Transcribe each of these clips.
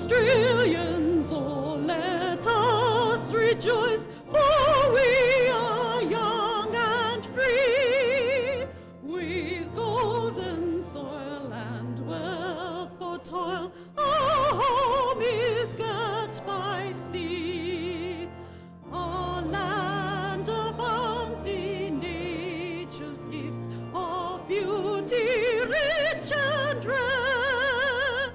Australians, oh, let us rejoice, for we are young and free, with golden soil and wealth for toil. Our home is girt by sea. Our land abounds in nature's gifts of beauty, rich and rare.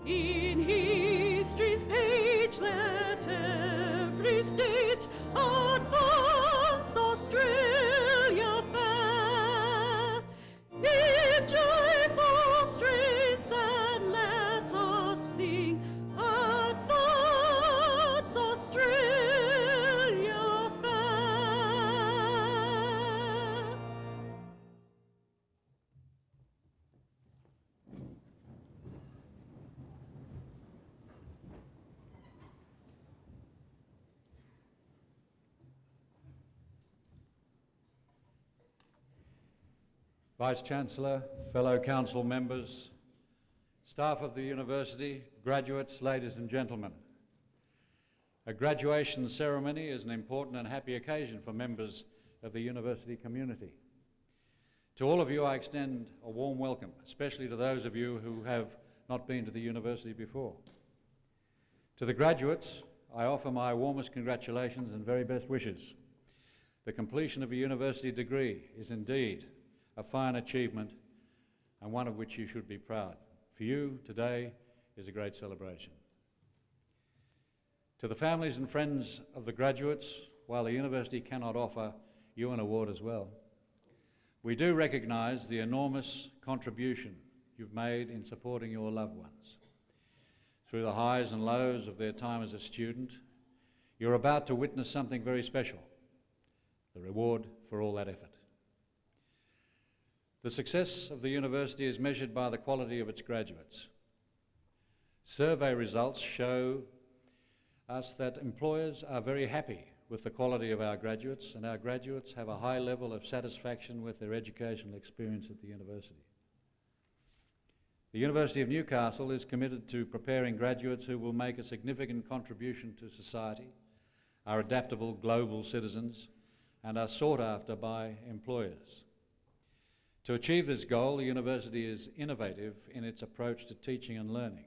In history's page, let every stage advance Australia fair. In joyful strains, then let us sing, advance Australia fair. Vice-Chancellor, fellow council members, staff of the university, graduates, ladies and gentlemen. A graduation ceremony is an important and happy occasion for members of the university community. To all of you, I extend a warm welcome, especially to those of you who have not been to the university before. To the graduates, I offer my warmest congratulations and very best wishes. The completion of a university degree is indeed a fine achievement and one of which you should be proud. For you, today is a great celebration. To the families and friends of the graduates, while the university cannot offer you an award as well, we do recognise the enormous contribution you've made in supporting your loved ones. Through the highs and lows of their time as a student, you're about to witness something very special, the reward for all that effort. The success of the university is measured by the quality of its graduates. Survey results show us that employers are very happy with the quality of our graduates, and our graduates have a high level of satisfaction with their educational experience at the university. The University of Newcastle is committed to preparing graduates who will make a significant contribution to society, are adaptable global citizens, and are sought after by employers. To achieve this goal, the university is innovative in its approach to teaching and learning,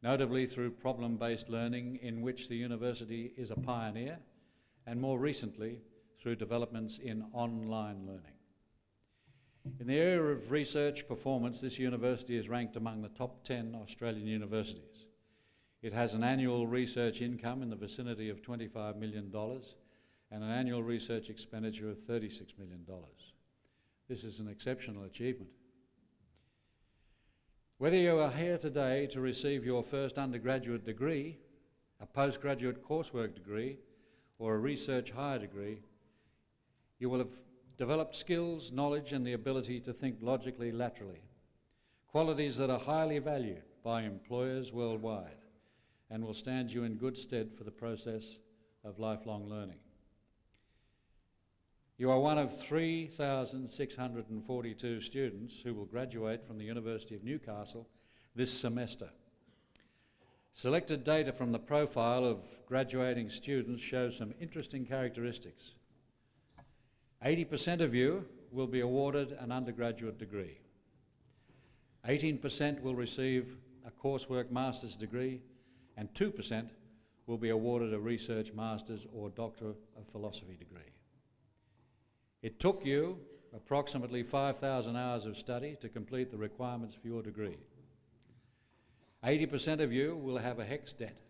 notably through problem-based learning, in which the university is a pioneer, and more recently through developments in online learning. In the area of research performance, this university is ranked among the top 10 Australian universities. It has an annual research income in the vicinity of $25 million and an annual research expenditure of $36 million. This is an exceptional achievement. Whether you are here today to receive your first undergraduate degree, a postgraduate coursework degree, or a research higher degree, you will have developed skills, knowledge, and the ability to think logically laterally, qualities that are highly valued by employers worldwide and will stand you in good stead for the process of lifelong learning. You are one of 3,642 students who will graduate from the University of Newcastle this semester. Selected data from the profile of graduating students shows some interesting characteristics. 80% of you will be awarded an undergraduate degree. 18% will receive a coursework master's degree, and 2% will be awarded a research master's or Doctor of Philosophy degree. It took you approximately 5,000 hours of study to complete the requirements for your degree. 80% of you will have a HECS debt.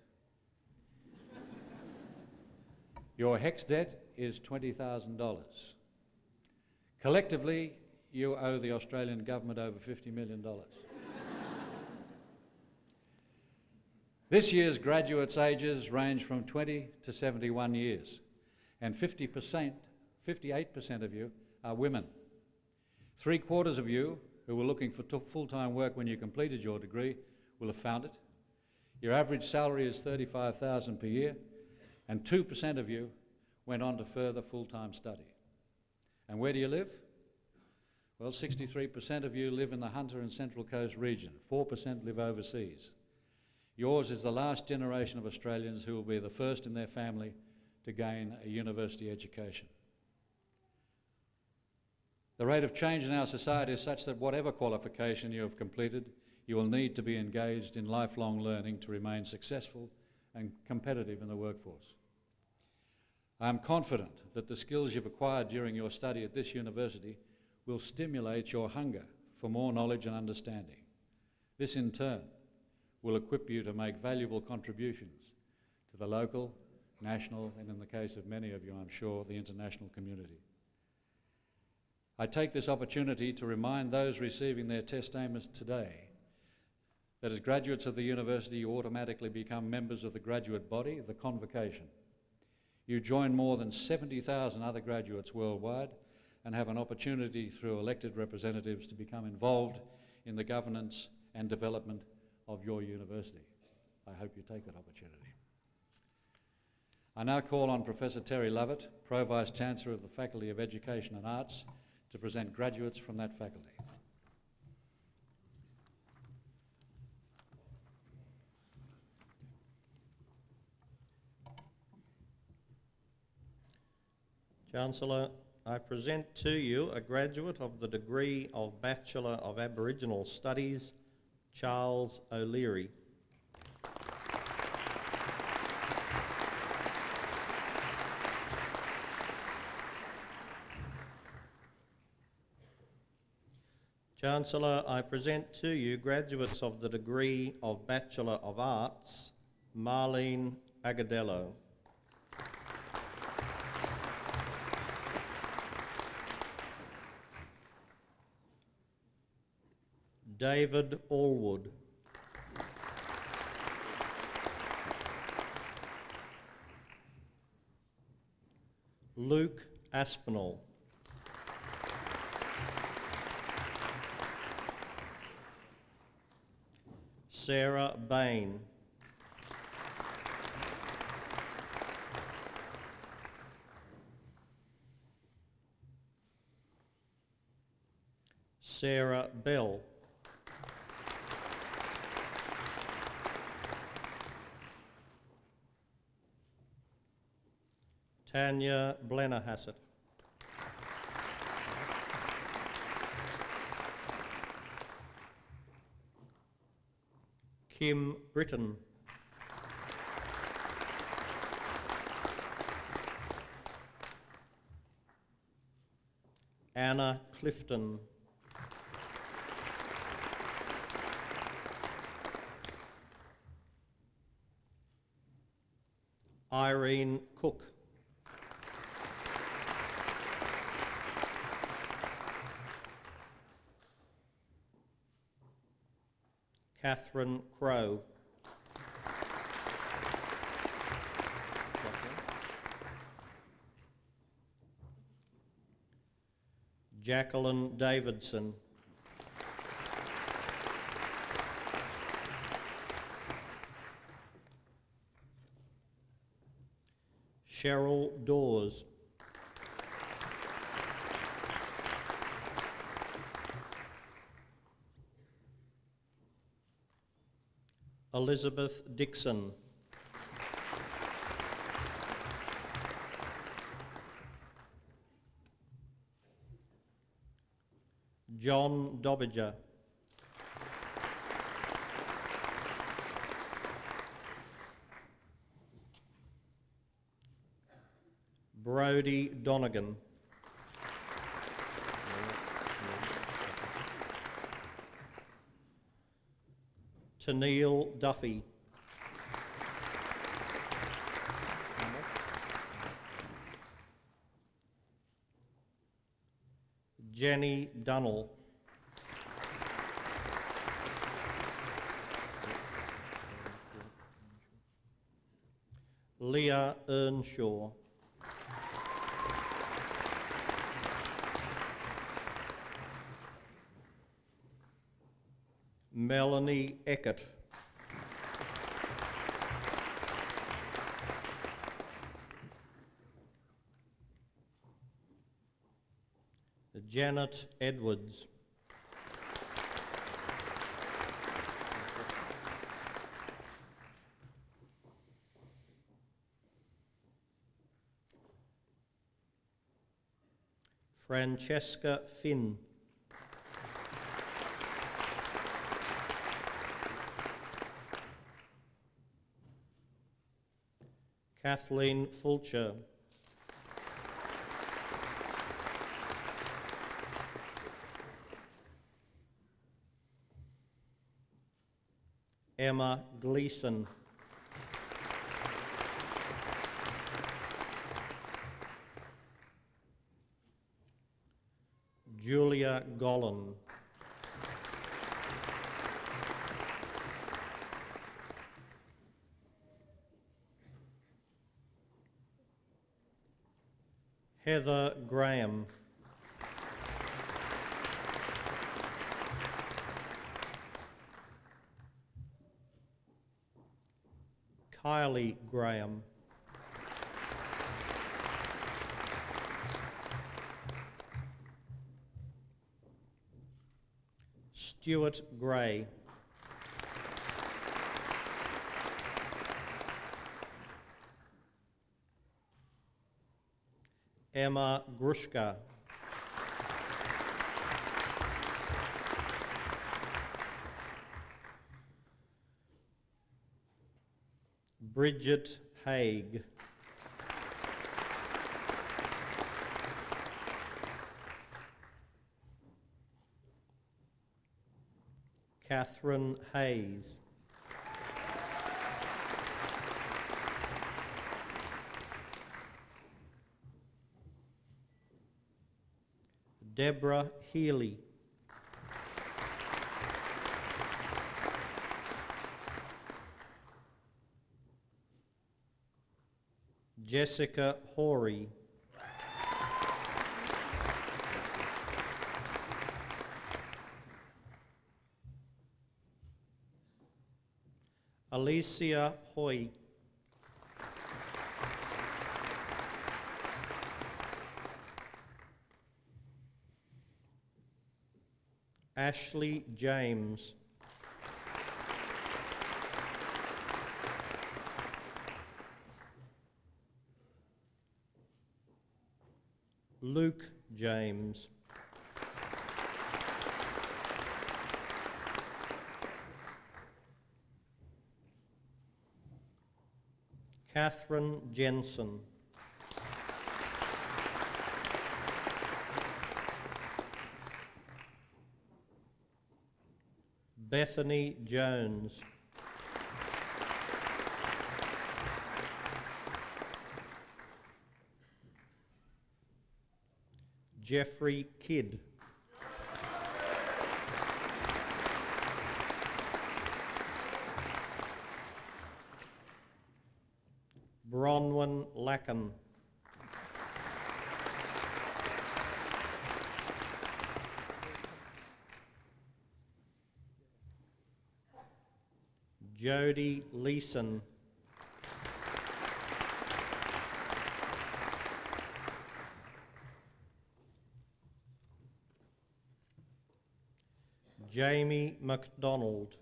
Your HECS debt is $20,000. Collectively, you owe the Australian government over $50 million. This year's graduates' ages range from 20 to 71 years, and 58% of you are women. 3/4 of you who were looking for full-time work when you completed your degree will have found it. Your average salary is $35,000 per year, and 2% of you went on to further full-time study. And where do you live? Well, 63% of you live in the Hunter and Central Coast region. 4% live overseas. Yours is the last generation of Australians who will be the first in their family to gain a university education. The rate of change in our society is such that whatever qualification you have completed, you will need to be engaged in lifelong learning to remain successful and competitive in the workforce. I am confident that the skills you've acquired during your study at this university will stimulate your hunger for more knowledge and understanding. This in turn will equip you to make valuable contributions to the local, national, and in the case of many of you, I'm sure, the international community. I take this opportunity to remind those receiving their testaments today that as graduates of the university, you automatically become members of the graduate body, the Convocation. You join more than 70,000 other graduates worldwide and have an opportunity through elected representatives to become involved in the governance and development of your university. I hope you take that opportunity. I now call on Professor Terry Lovett, Pro-Vice Chancellor of the Faculty of Education and Arts, to present graduates from that faculty. Chancellor, I present to you a graduate of the degree of Bachelor of Aboriginal Studies, Charles O'Leary. Chancellor, I present to you graduates of the degree of Bachelor of Arts, Marlene Agadello. David Allwood. Luke Aspinall. Sarah Bain. Sarah Bell. Tanya Blennerhassett. Kim Britton. Anna Clifton. Irene Cook. Catherine Crowe. Jacqueline Davidson. Cheryl Dawes. Elizabeth Dixon. John Dobbiger. Brodie Donegan. Tennille Duffy. Jenny Dunnell. Leah Earnshaw. Melanie Eckert. Janet Edwards. Francesca Finn. Kathleen Fulcher. Emma Gleeson. Julia Gollan. Heather Graham. Kylie Graham. Stuart Gray. Emma Grushka. Bridget Haig. Catherine Hayes. Deborah Healy. Jessica Horry. Alicia Hoy. Ashley James. Luke James. Catherine Jensen. Bethany Jones. Jeffrey Kidd. Bronwyn Lacken. Jody Leeson. Jamie MacDonald.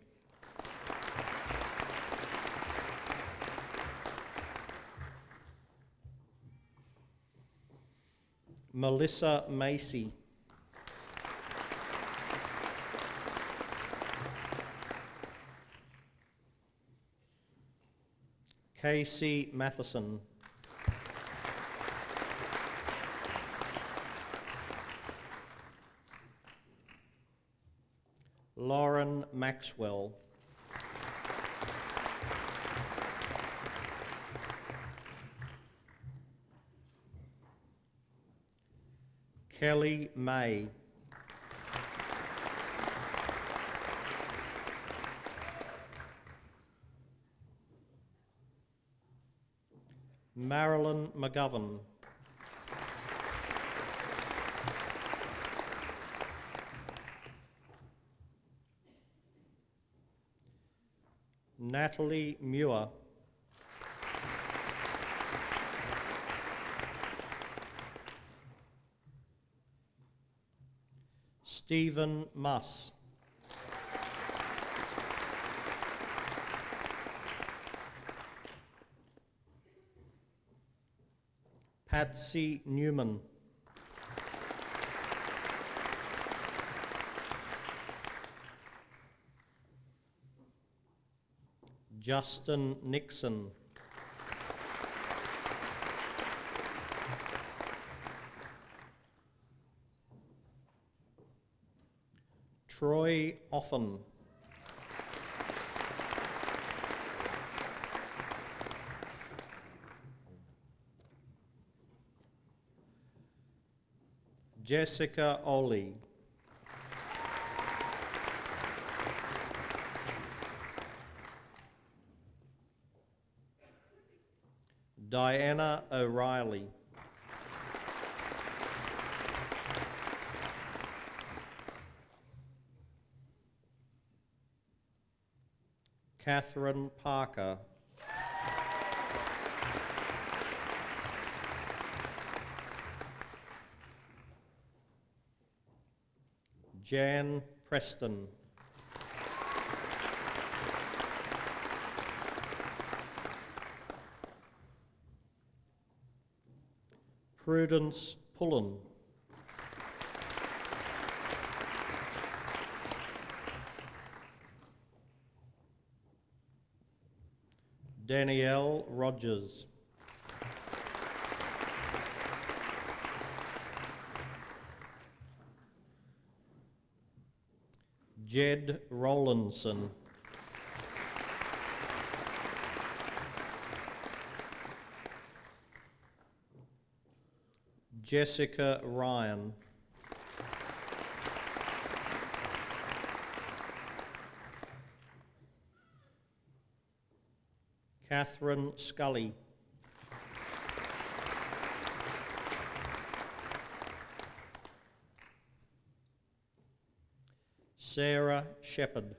Melissa Macy. Casey Matheson. Lauren Maxwell. Kelly May. Marilyn McGovern. Natalie Muir. Stephen Muss. Patsy Newman. Justin Nixon. Troy Offen. Jessica Oley. Diana O'Reilly. Catherine Parker. Jan Preston. Prudence Pullen. Danielle Rogers. Jed Rowlandson. Jessica Ryan. Catherine Scully. Sarah Shepherd.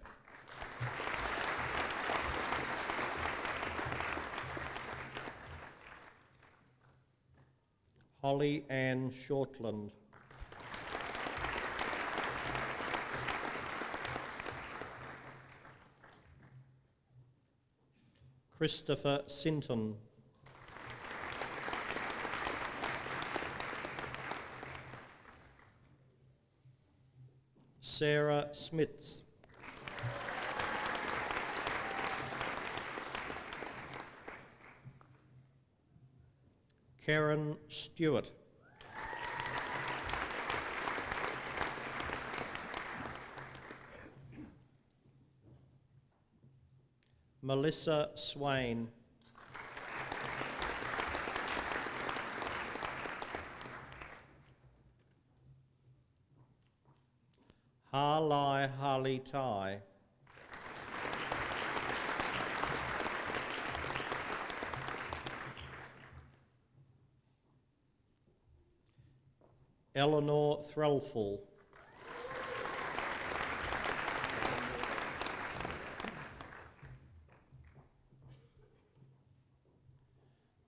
Holly Ann Shortland. Christopher Sinton. Sarah Smits. Karen Stewart. Melissa Swain. Harlai Harley Tai. Eleanor Threlfall.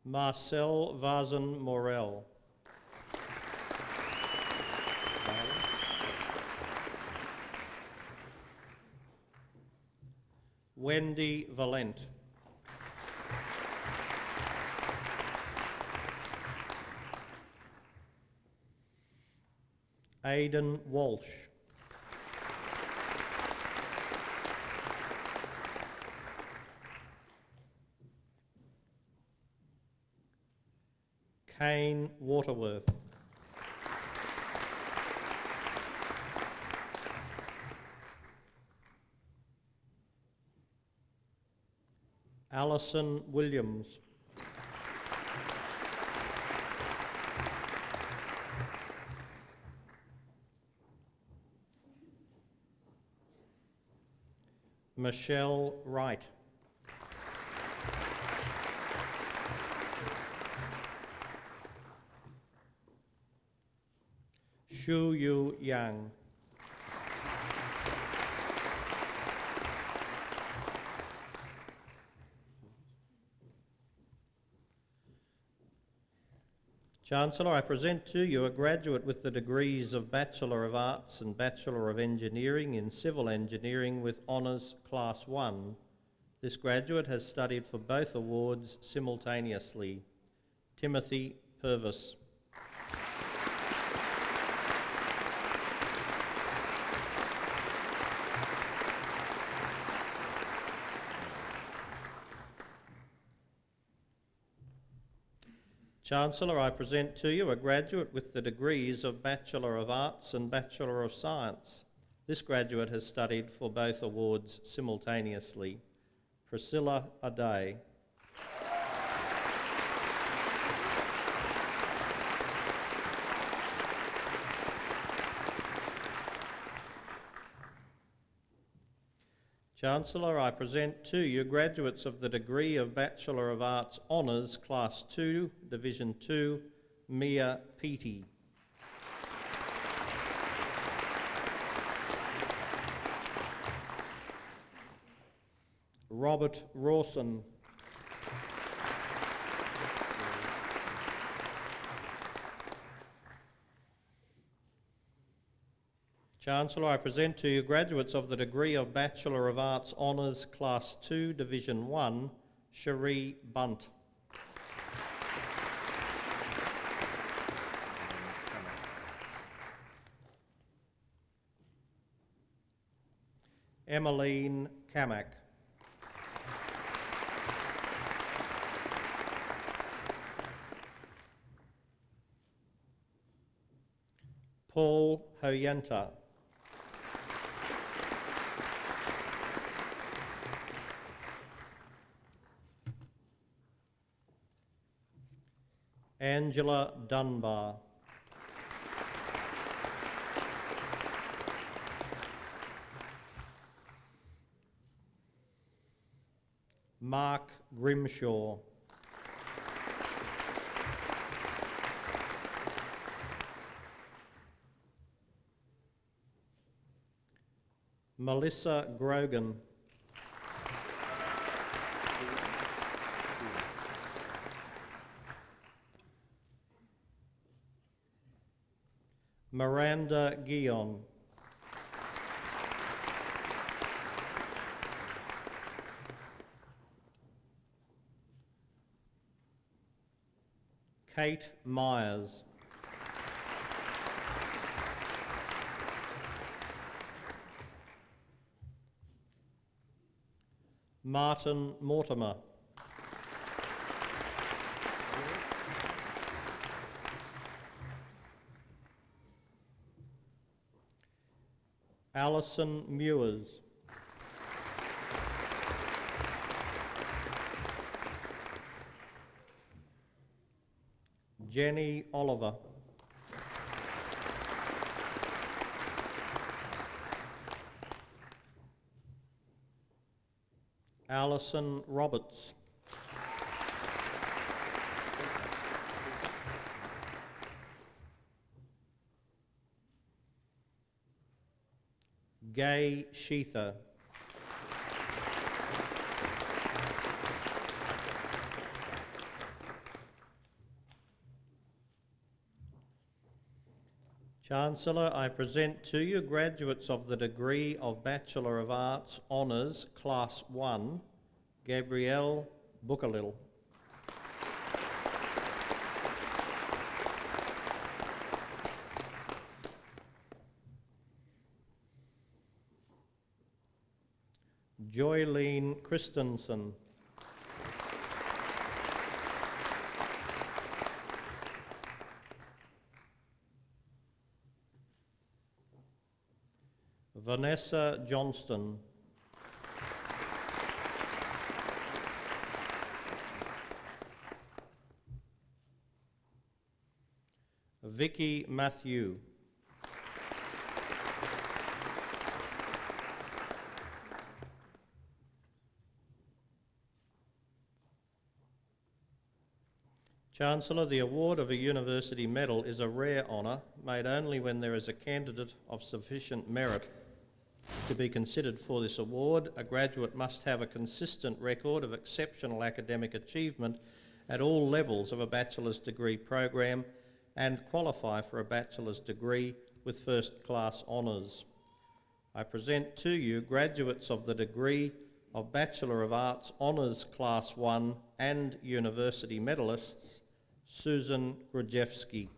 Marcel Vazen Morel. Wendy Valent. Aidan Walsh. Kane Waterworth. Alison Williams. Michelle Wright. Shu Yu Yang. Chancellor, I present to you a graduate with the degrees of Bachelor of Arts and Bachelor of Engineering in Civil Engineering with Honours Class 1. This graduate has studied for both awards simultaneously. Timothy Purvis. Chancellor, I present to you a graduate with the degrees of Bachelor of Arts and Bachelor of Science. This graduate has studied for both awards simultaneously. Priscilla Aday. Chancellor, I present to you graduates of the degree of Bachelor of Arts Honours, Class 2, Division 2, Mia Peaty. Robert Rawson. Chancellor, I present to you graduates of the degree of Bachelor of Arts Honours, Class 2, Division 1, Cherie Bunt. Emmeline Kamak. Paul Hoyenta. Angela Dunbar. Mark Grimshaw. Melissa Grogan. Miranda Guion. Kate Myers. Martin Mortimer. Alison Mewers. Jenny Oliver. Alison Roberts. Gay Sheether. Chancellor, I present to you graduates of the degree of Bachelor of Arts Honours, Class 1, Gabrielle Bukalil. Joylene Christensen. Vanessa Johnston. Vicky Matthew. Chancellor, the award of a university medal is a rare honour, made only when there is a candidate of sufficient merit. To be considered for this award, a graduate must have a consistent record of exceptional academic achievement at all levels of a bachelor's degree program and qualify for a bachelor's degree with first-class honours. I present to you graduates of the degree of Bachelor of Arts Honours Class 1 and university medalists, Susan Grajewski.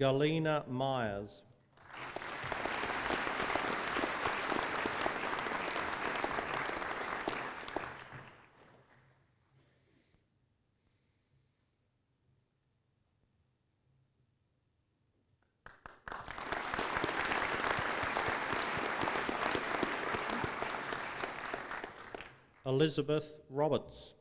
Galena Myers. Elizabeth Roberts.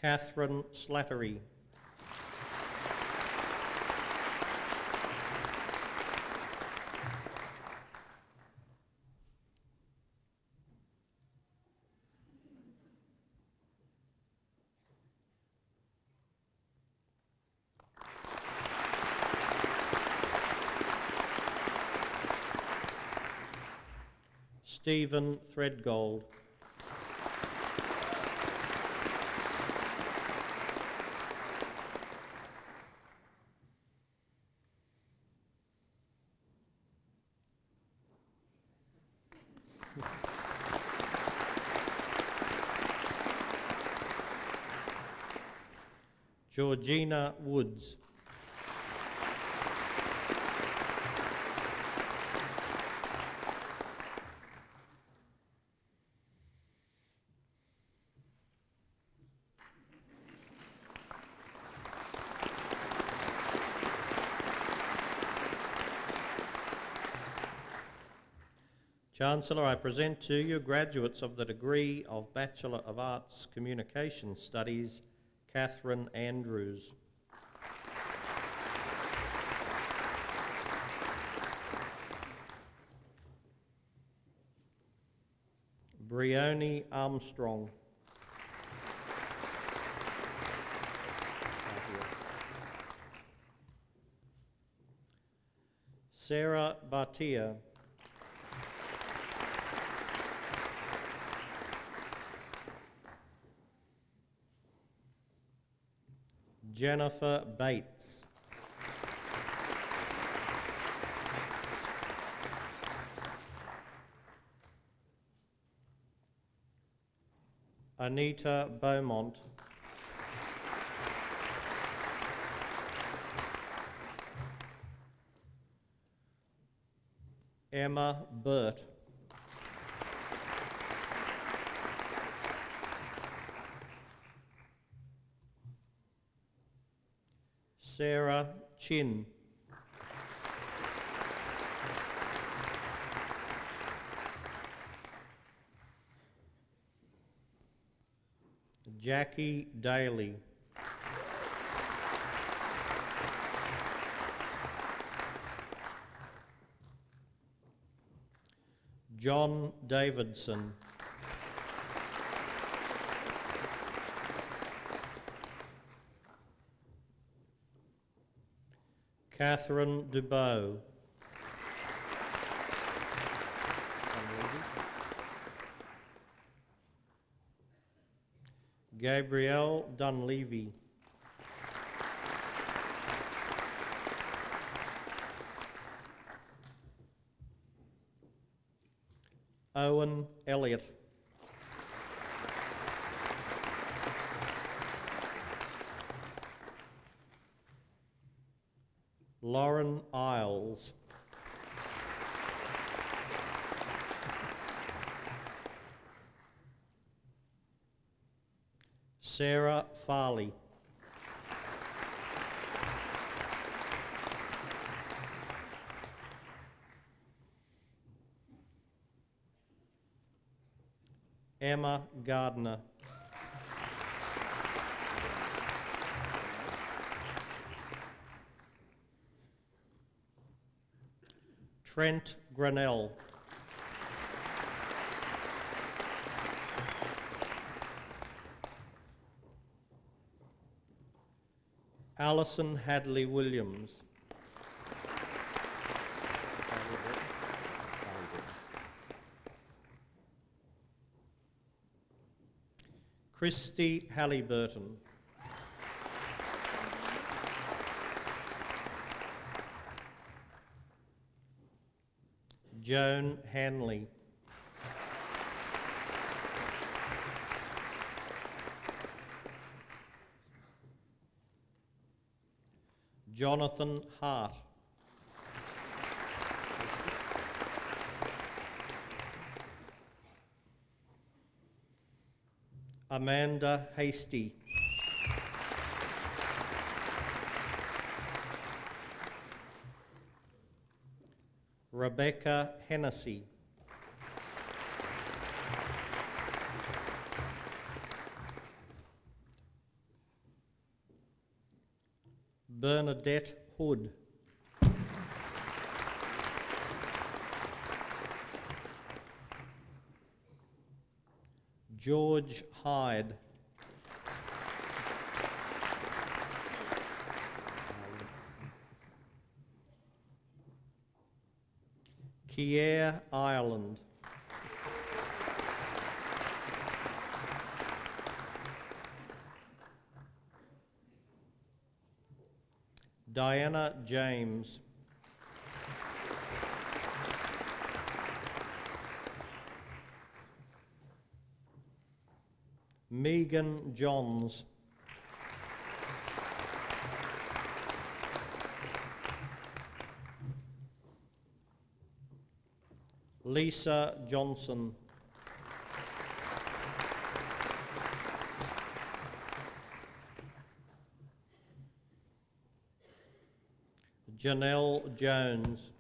Catherine Slattery. Stephen Threadgold. Georgina Woods. Chancellor, I present to you graduates of the degree of Bachelor of Arts Communication Studies, Catherine Andrews. Brioni Armstrong. Sarah Bhatia. Jennifer Bates. Anita Beaumont. Emma Burt. Sarah Chin. Jackie Daly. John Davidson. Catherine Dubow. Gabrielle Dunleavy. Owen Elliott. Lauren Isles. Sarah Farley. Emma Gardner. Trent Granell. Alison Hadley Williams. Christy Halliburton. Joan Hanley. Jonathan Hart. Amanda Hasty. Rebecca Hennessy. Bernadette Hood. George Hyde. Kier Ireland. Diana James. Megan Johns. Lisa Johnson. Janelle Jones.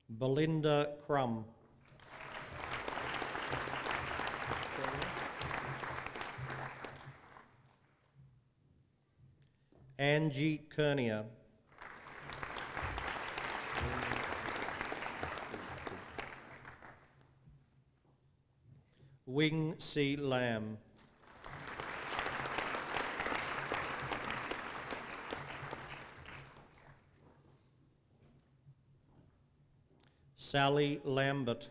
Belinda Crum. Angie Kernia. Wing C. Lamb. Sally Lambert.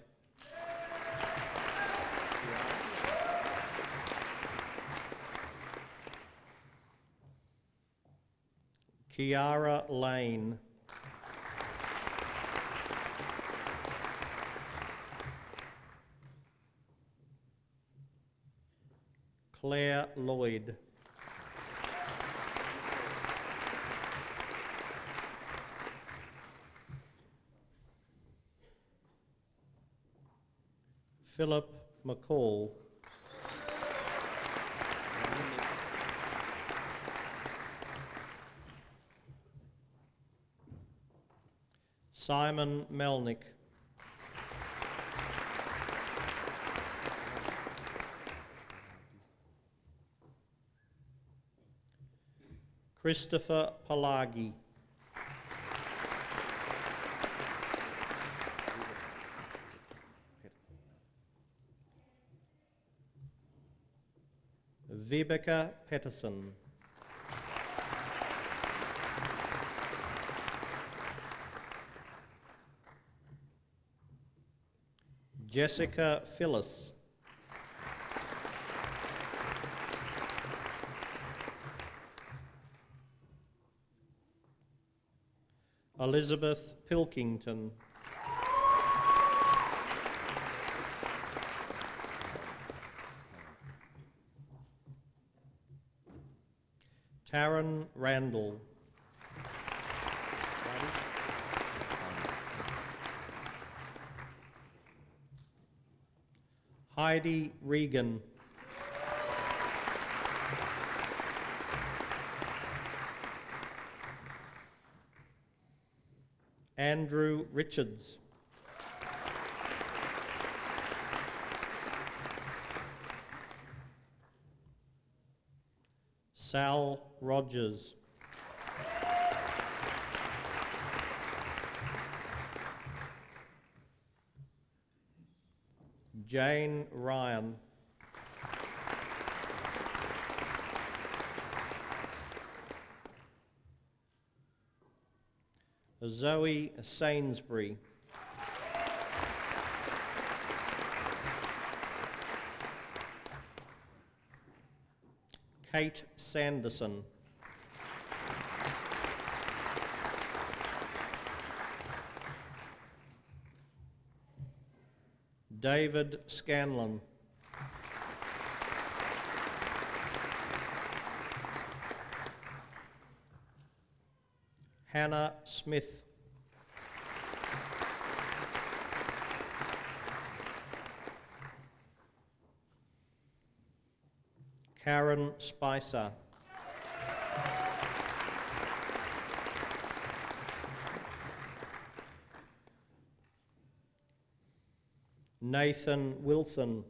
Kiara Lane. Claire Lloyd. Philip McCall. Simon Melnick. Christopher Palagi. Vibeke Petterson. Jessica Phyllis. Elizabeth Pilkington. Taryn Randall. Heidi Regan. Andrew Richards. Sal Rogers. Jane Ryan. Zoe Sainsbury. Kate Sanderson. David Scanlon. Hannah Smith. Karen Spicer. Nathan Wilson.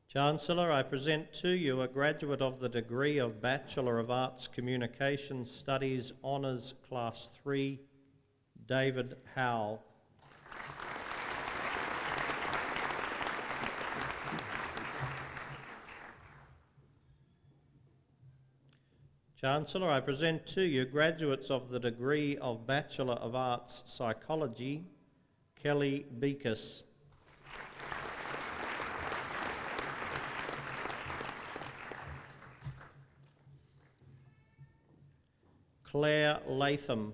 Chancellor, I present to you a graduate of the degree of Bachelor of Arts Communication Studies Honours Class 3, David Howell. Chancellor, I present to you graduates of the degree of Bachelor of Arts Psychology, Kelly Beakus. Claire Latham.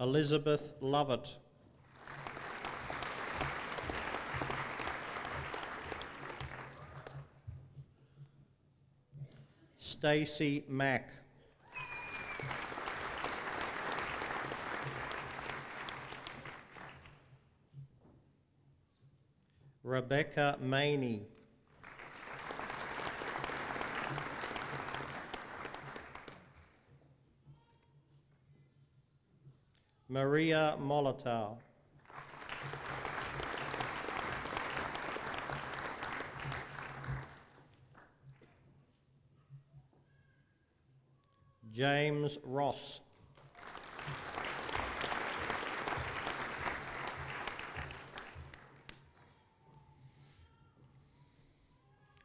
Elizabeth Lovett. Stacey Mack. Rebecca Maney. Maria Molotov. James Ross.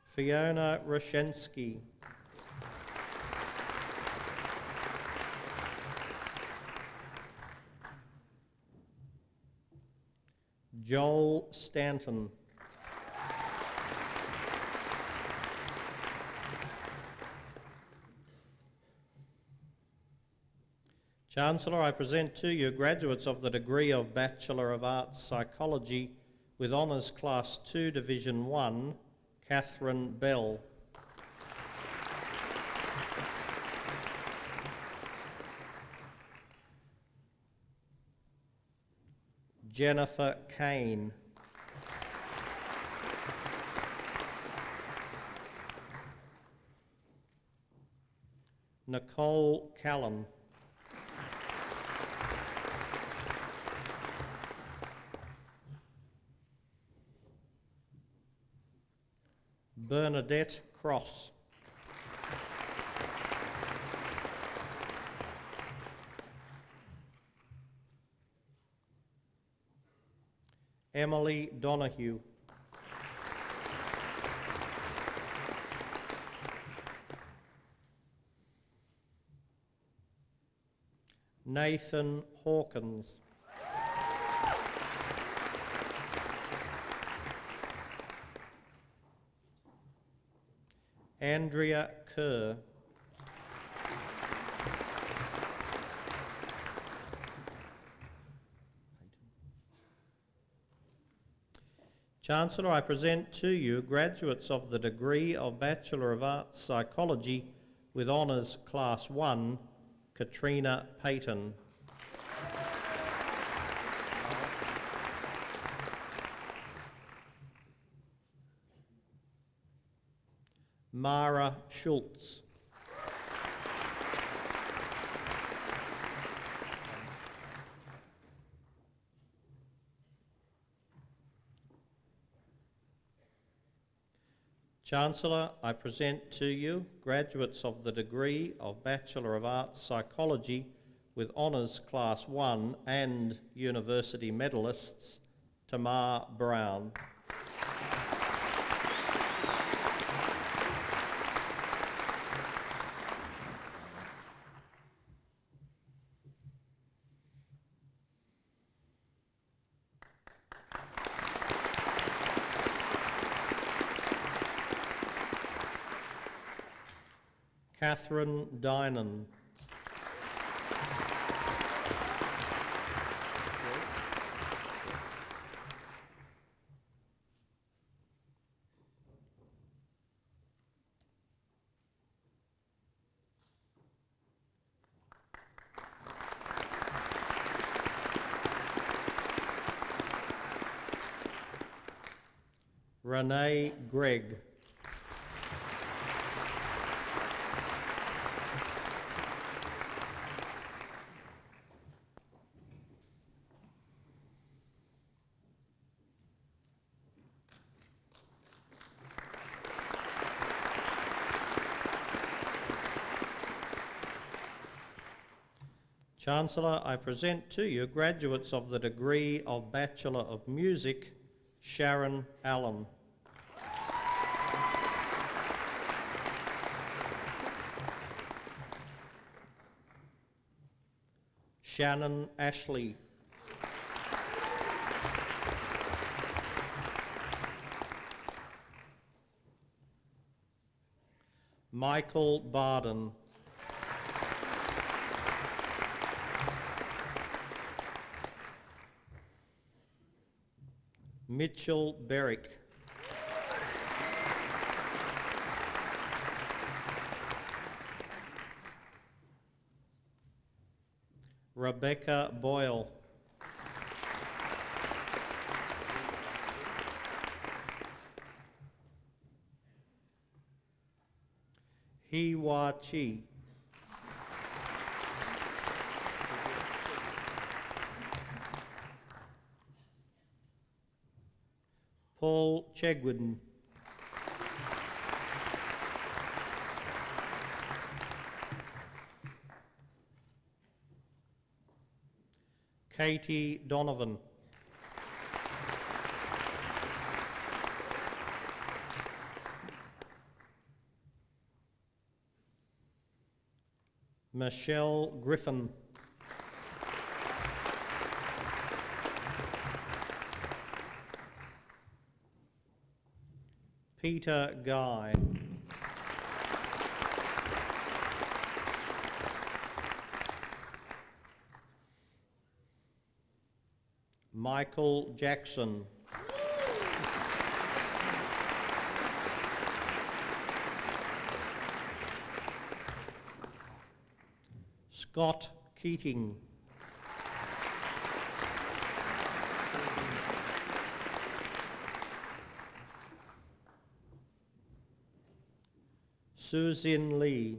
Fiona Rashensky. Joel Stanton. Chancellor, I present to you graduates of the degree of Bachelor of Arts Psychology with Honours Class 2, Division 1, Catherine Bell. Jennifer Kane. Nicole Callan. Bernadette Cross. Emily Donahue. Nathan Hawkins. Andrea Kerr. Chancellor, I present to you graduates of the degree of Bachelor of Arts Psychology with Honours Class 1, Katrina Payton. Mara Schultz. Chancellor, I present to you graduates of the degree of Bachelor of Arts Psychology with Honours Class 1 and University medalists, Tamar Brown. Catherine Dynan. Renee Gregg. Chancellor, I present to you graduates of the degree of Bachelor of Music, Sharon Allen. Shannon Ashley. Michael Barden. Mitchell Berrick. Rebecca Boyle. Hiwa Chi. Paul Chegwin. Katie Donovan. Michelle Griffin. Peter Guy. Michael Jackson. Scott Keating. Susan Lee.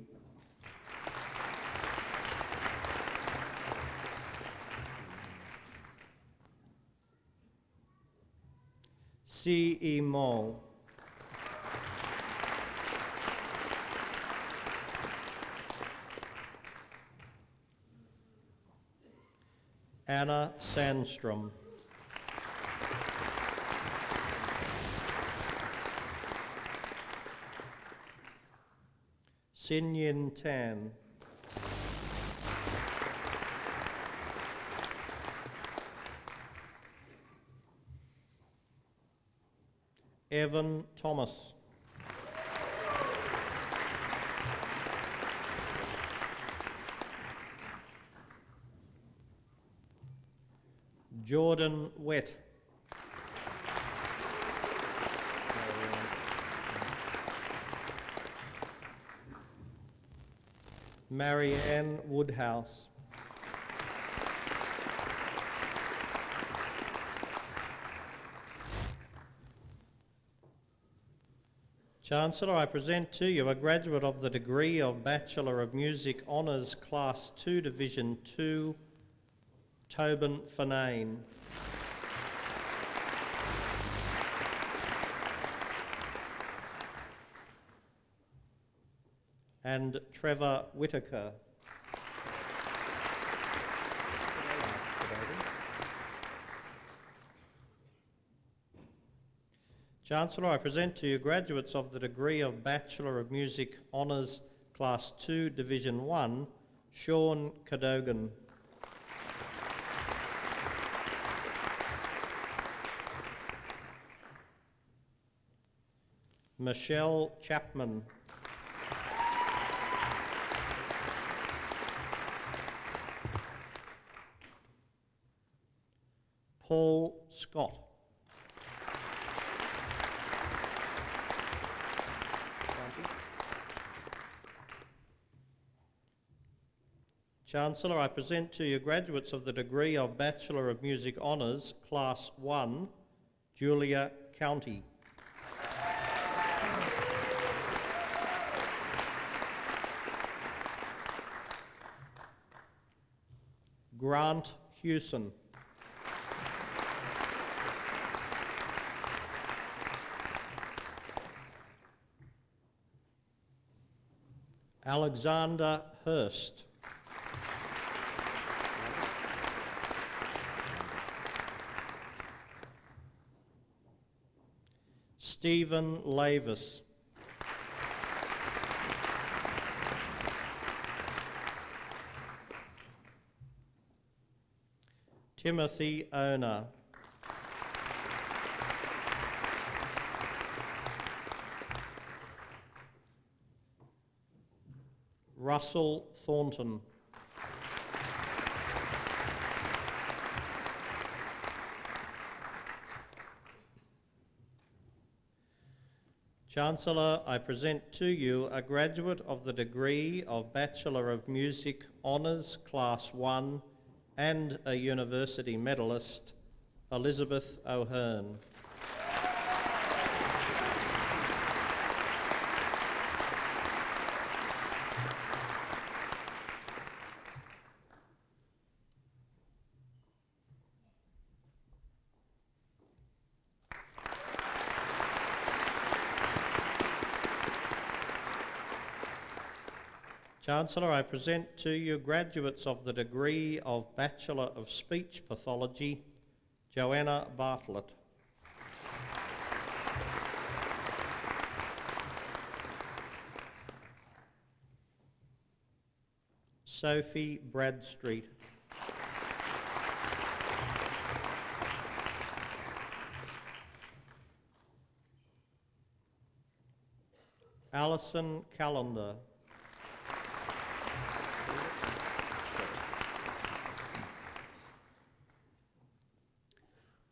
C.E. Mo. Anna Sandstrom. Sin Yin Tan. Evan Thomas. Jordan Wett. Marianne Woodhouse. Chancellor, I present to you a graduate of the degree of Bachelor of Music Honours Class 2 Division 2, Tobin Finane. And Trevor Whitaker. Chancellor, I present to you graduates of the degree of Bachelor of Music Honours Class 2 Division 1, Sean Cadogan. Michelle Chapman. Scott. Chancellor, I present to you graduates of the degree of Bachelor of Music Honours, Class 1, Julia County. Grant Hewson. Alexander Hurst. Stephen Lavis. Timothy Ona. Russell Thornton. Chancellor, I present to you a graduate of the degree of Bachelor of Music Honours, Class 1, and a university medalist, Elizabeth O'Hearn. Chancellor, I present to you graduates of the degree of Bachelor of Speech Pathology, Joanna Bartlett. Sophie Bradstreet. Alison Callender.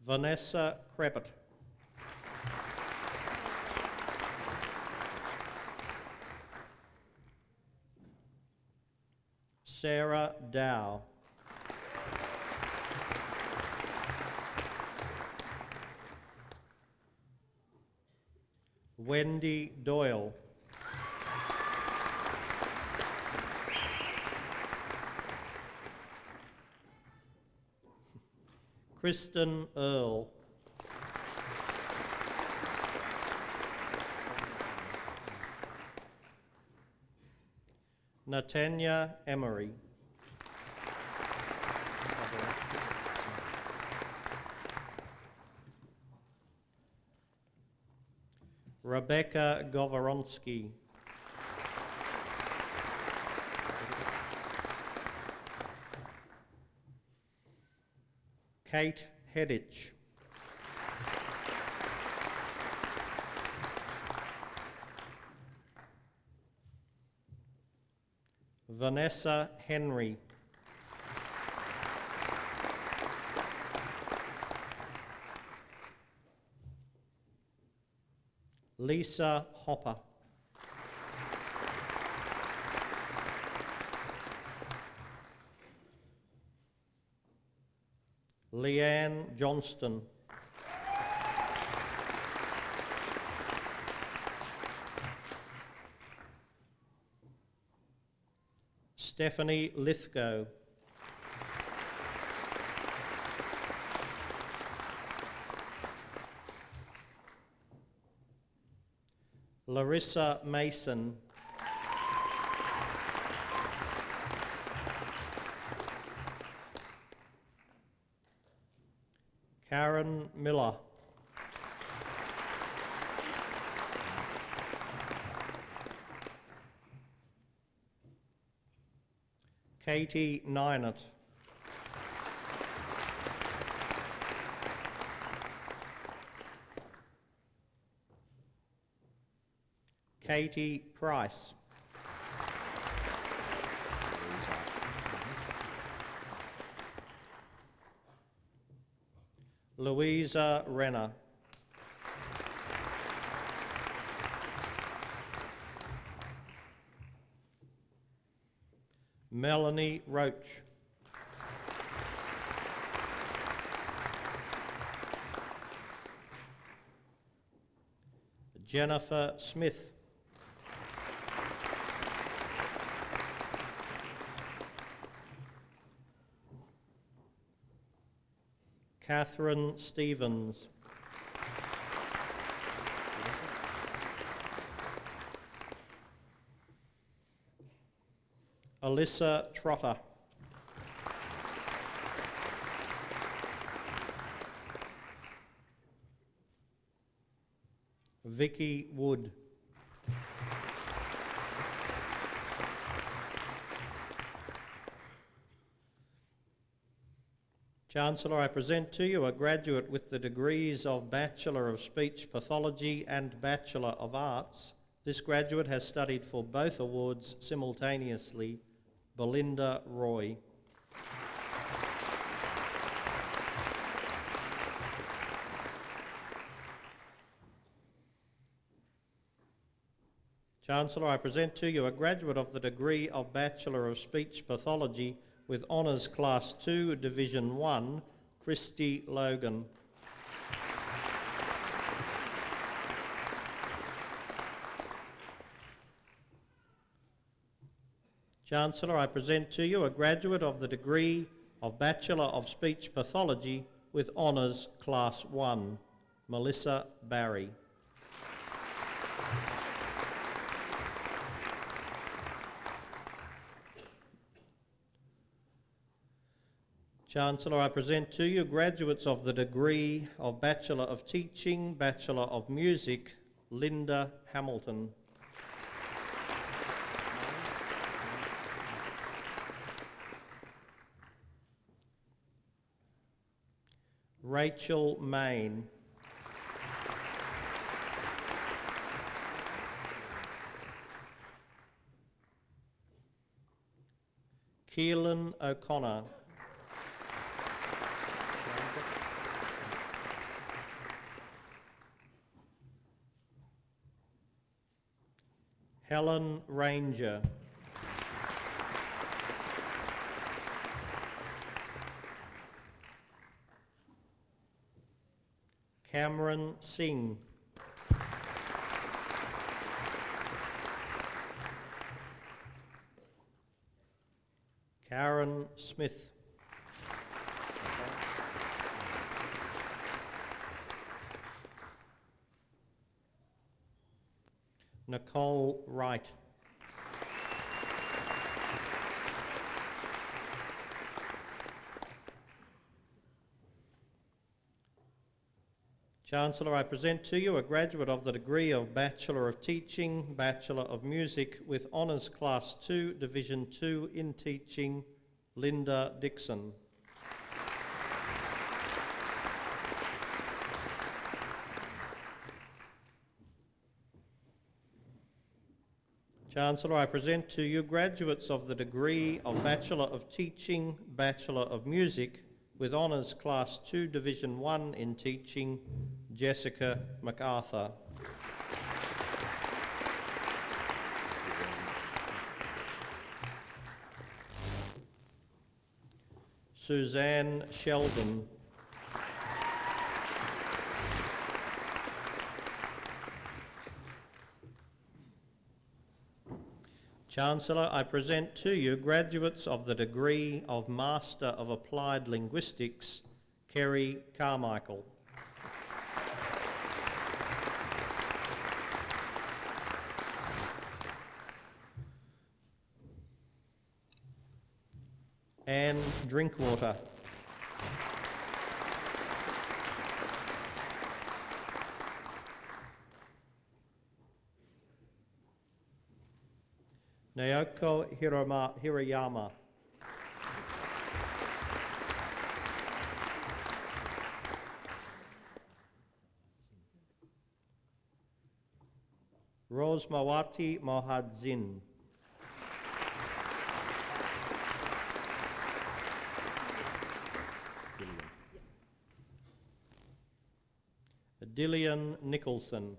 Vanessa Crepit. Sarah Dow. Wendy Doyle. Kristen Earle. Natanya Emery. Rebecca Govoronsky. Kate Hedditch. Vanessa Henry. Lisa Hopper. Leanne Johnston. Stephanie Lithgow. Larissa Mason. Karen Miller. Katie Ninett. Katie Price. Louisa Renner. Melanie Roach. Jennifer Smith. Catherine Stevens. Alyssa Trotter. Vicky Wood. Chancellor, I present to you a graduate with the degrees of Bachelor of Speech Pathology and Bachelor of Arts. This graduate has studied for both awards simultaneously. Belinda Roy. Chancellor, I present to you a graduate of the degree of Bachelor of Speech Pathology with Honours Class 2, Division 1, Christy Logan. Chancellor, I present to you a graduate of the degree of Bachelor of Speech Pathology with Honours Class 1, Melissa Barry. Chancellor, I present to you graduates of the degree of Bachelor of Teaching, Bachelor of Music, Linda Hamilton. Rachel Main. Keelan O'Connor. Helen Ranger. Cameron Singh. Karen Smith. Nicole Wright. Chancellor, I present to you a graduate of the degree of Bachelor of Teaching, Bachelor of Music with Honours Class 2, Division 2 in Teaching, Linda Dixon. Chancellor, I present to you graduates of the degree of Bachelor of Teaching, Bachelor of Music with Honours Class 2, Division 1 in Teaching, Jessica MacArthur. Suzanne Sheldon. Chancellor, I present to you graduates of the degree of Master of Applied Linguistics, Kerry Carmichael. Anne Drinkwater. Naoko Hirayama. Rosmawati Mohadzin. Dillian Nicholson.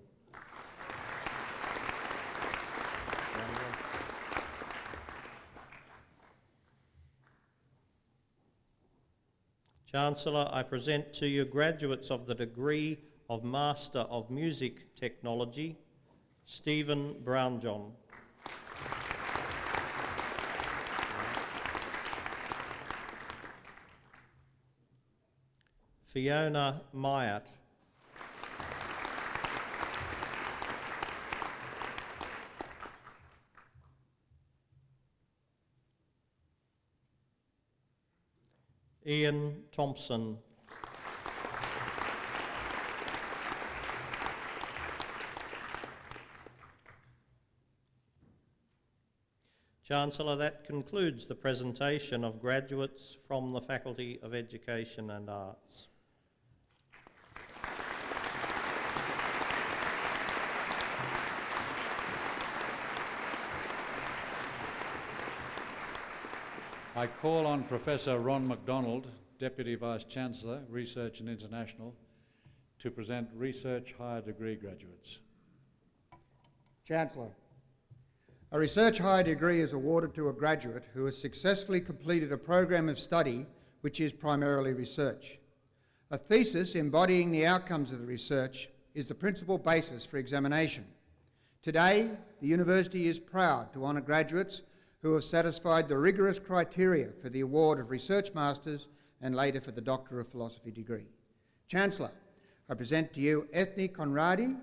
Chancellor, I present to you graduates of the degree of Master of Music Technology, Stephen Brownjohn. Fiona Myatt. Ian Thompson. Chancellor, that concludes the presentation of graduates from the Faculty of Education and Arts. I call on Professor Ron MacDonald, Deputy Vice-Chancellor, Research and International, to present Research Higher Degree graduates. Chancellor, a Research Higher Degree is awarded to a graduate who has successfully completed a program of study which is primarily research. A thesis embodying the outcomes of the research is the principal basis for examination. Today, the University is proud to honour graduates who have satisfied the rigorous criteria for the award of Research Masters and later for the Doctor of Philosophy degree. Chancellor, I present to you Ethne Conradi